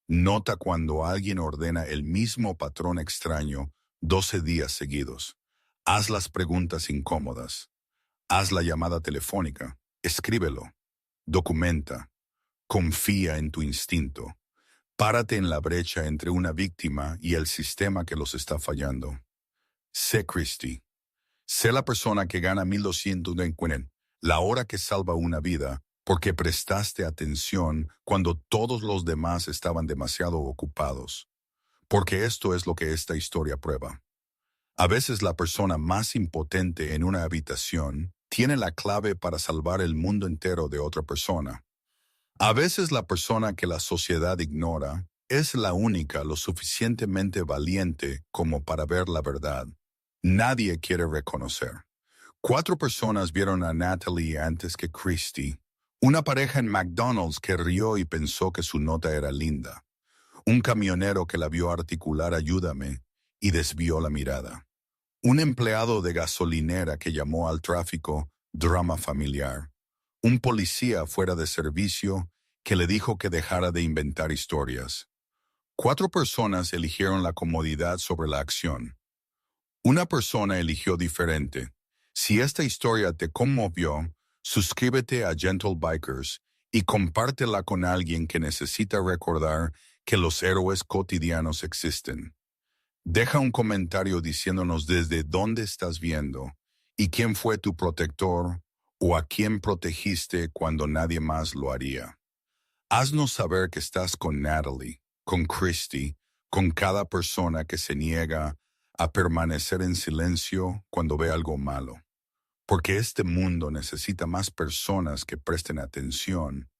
Speaker 1: Nota cuando alguien ordena el mismo patrón extraño 12 días seguidos. Haz las preguntas incómodas. Haz la llamada telefónica. Escríbelo. Documenta. Confía en tu instinto. Párate en la brecha entre una víctima y el sistema que los está fallando. Sé Christie. Sé la persona que gana 1,200 en la hora que salva una vida, porque prestaste atención cuando todos los demás estaban demasiado ocupados. Porque esto es lo que esta historia prueba. A veces la persona más impotente en una habitación tiene la clave para salvar el mundo entero de otra persona. A veces la persona que la sociedad ignora es la única lo suficientemente valiente como para ver la verdad. Nadie quiere reconocer. 4 personas vieron a Natalie antes que Christie. Una pareja en McDonald's que rió y pensó que su nota era linda. Un camionero que la vio articular "ayúdame" y desvió la mirada. Un empleado de gasolinera que llamó al tráfico "drama familiar". Un policía fuera de servicio que le dijo que dejara de inventar historias. 4 personas eligieron la comodidad sobre la acción. Una persona eligió diferente. Si esta historia te conmovió, suscríbete a Gentle Bikers y compártela con alguien que necesita recordar que los héroes cotidianos existen. Deja un comentario diciéndonos desde dónde estás viendo y quién fue tu protector o a quién protegiste cuando nadie más lo haría. Haznos saber que estás con Natalie, con Christie, con cada persona que se niega a permanecer en silencio cuando ve algo malo. Porque este mundo necesita más personas que presten atención,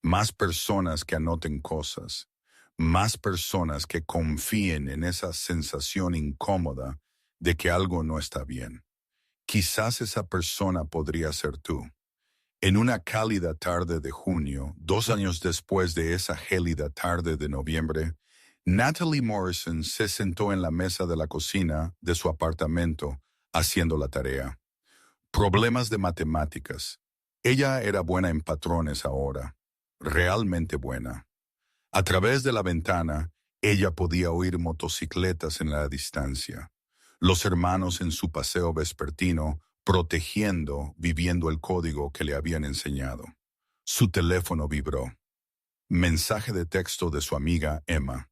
Speaker 1: más personas que anoten cosas, más personas que confíen en esa sensación incómoda de que algo no está bien. Quizás esa persona podría ser tú. En una cálida tarde de junio, 2 años después de esa gélida tarde de noviembre, Natalie Morrison se sentó en la mesa de la cocina de su apartamento haciendo la tarea. Problemas de matemáticas. Ella era buena en patrones ahora, realmente buena. A través de la ventana, ella podía oír motocicletas en la distancia. Los hermanos en su paseo vespertino, protegiendo, viviendo el código que le habían enseñado. Su teléfono vibró. Mensaje de texto de su amiga Emma.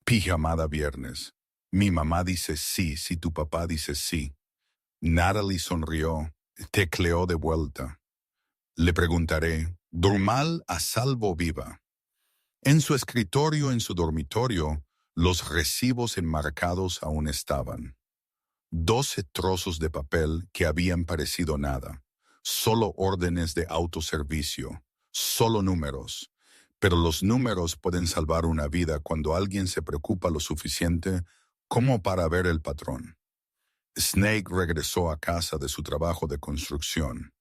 Speaker 1: Pijamada viernes. Mi mamá dice sí si tu papá dice sí. Natalie sonrió, tecleó de vuelta. Le preguntaré, ¿Durmal a salvo viva? En su escritorio en su dormitorio, los recibos enmarcados aún estaban. 12 trozos de papel que habían parecido nada, solo órdenes de autoservicio, solo números. Pero los números pueden salvar una vida cuando alguien se preocupa lo suficiente como para ver el patrón. Snake regresó a casa de su trabajo de construcción.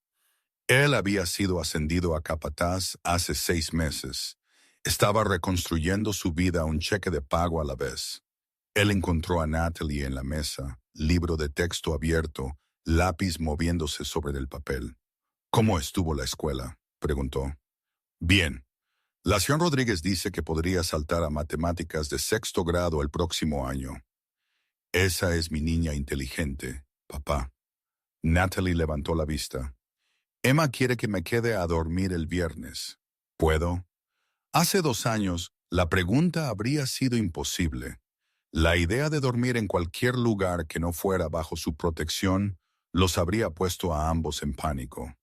Speaker 1: Él había sido ascendido a capataz hace 6 meses. Estaba reconstruyendo su vida un cheque de pago a la vez. Él encontró a Natalie en la mesa, libro de texto abierto, lápiz moviéndose sobre el papel. ¿Cómo estuvo la escuela?, preguntó. Bien. La señora Rodríguez dice que podría saltar a matemáticas de 6º grado el próximo año. Esa es mi niña inteligente, papá. Natalie levantó la vista. Emma quiere que me quede a dormir el viernes. ¿Puedo? Hace 2 años, la pregunta habría sido imposible. La idea de dormir en cualquier lugar que no fuera bajo su protección los habría puesto a ambos en pánico.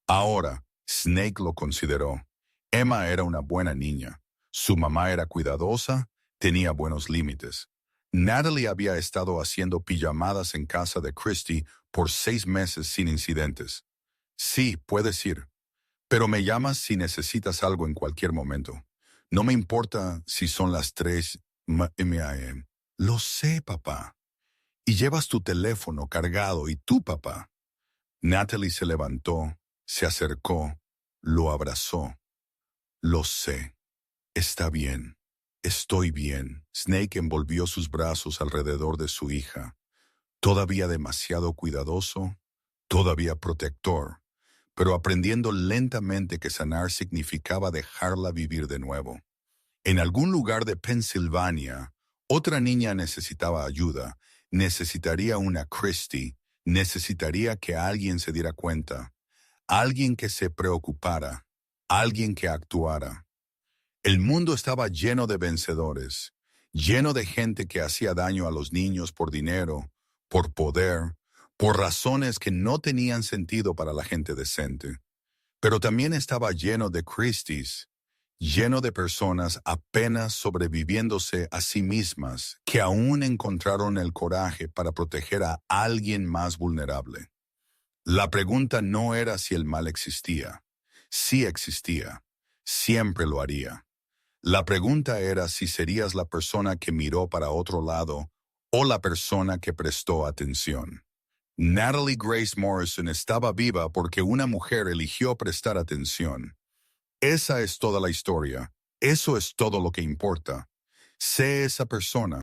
Speaker 1: Ahora, Snake lo consideró. Emma era una buena niña. Su mamá era cuidadosa, tenía buenos límites. Natalie había estado haciendo pijamadas en casa de Christie por 6 meses sin incidentes. Sí, puedes ir. Pero me llamas si necesitas algo en cualquier momento. No me importa si son las 3 m. Lo sé, papá. Y llevas tu teléfono cargado y tú, papá. Natalie se levantó, se acercó, lo abrazó. Lo sé. Está bien. Estoy bien. Snake envolvió sus brazos alrededor de su hija. todavía demasiado cuidadoso, todavía protector, pero aprendiendo lentamente que sanar significaba dejarla vivir de nuevo. En algún lugar de Pensilvania, otra niña necesitaba ayuda, necesitaría una Christie, necesitaría que alguien se diera cuenta, alguien que se preocupara, alguien que actuara. El mundo estaba lleno de vencedores, lleno de gente que hacía daño a los niños por dinero, por poder, por razones que no tenían sentido para la gente decente. Pero también estaba lleno de Christies, lleno de personas apenas sobreviviéndose a sí mismas, que aún encontraron el coraje para proteger a alguien más vulnerable. La pregunta no era si el mal existía. Sí existía. Siempre lo haría. La pregunta era si serías la persona que miró para otro lado o la persona que prestó atención. Natalie Grace Morrison estaba viva porque una mujer eligió prestar atención. Esa es toda la historia. Eso es todo lo que importa. Sé esa persona.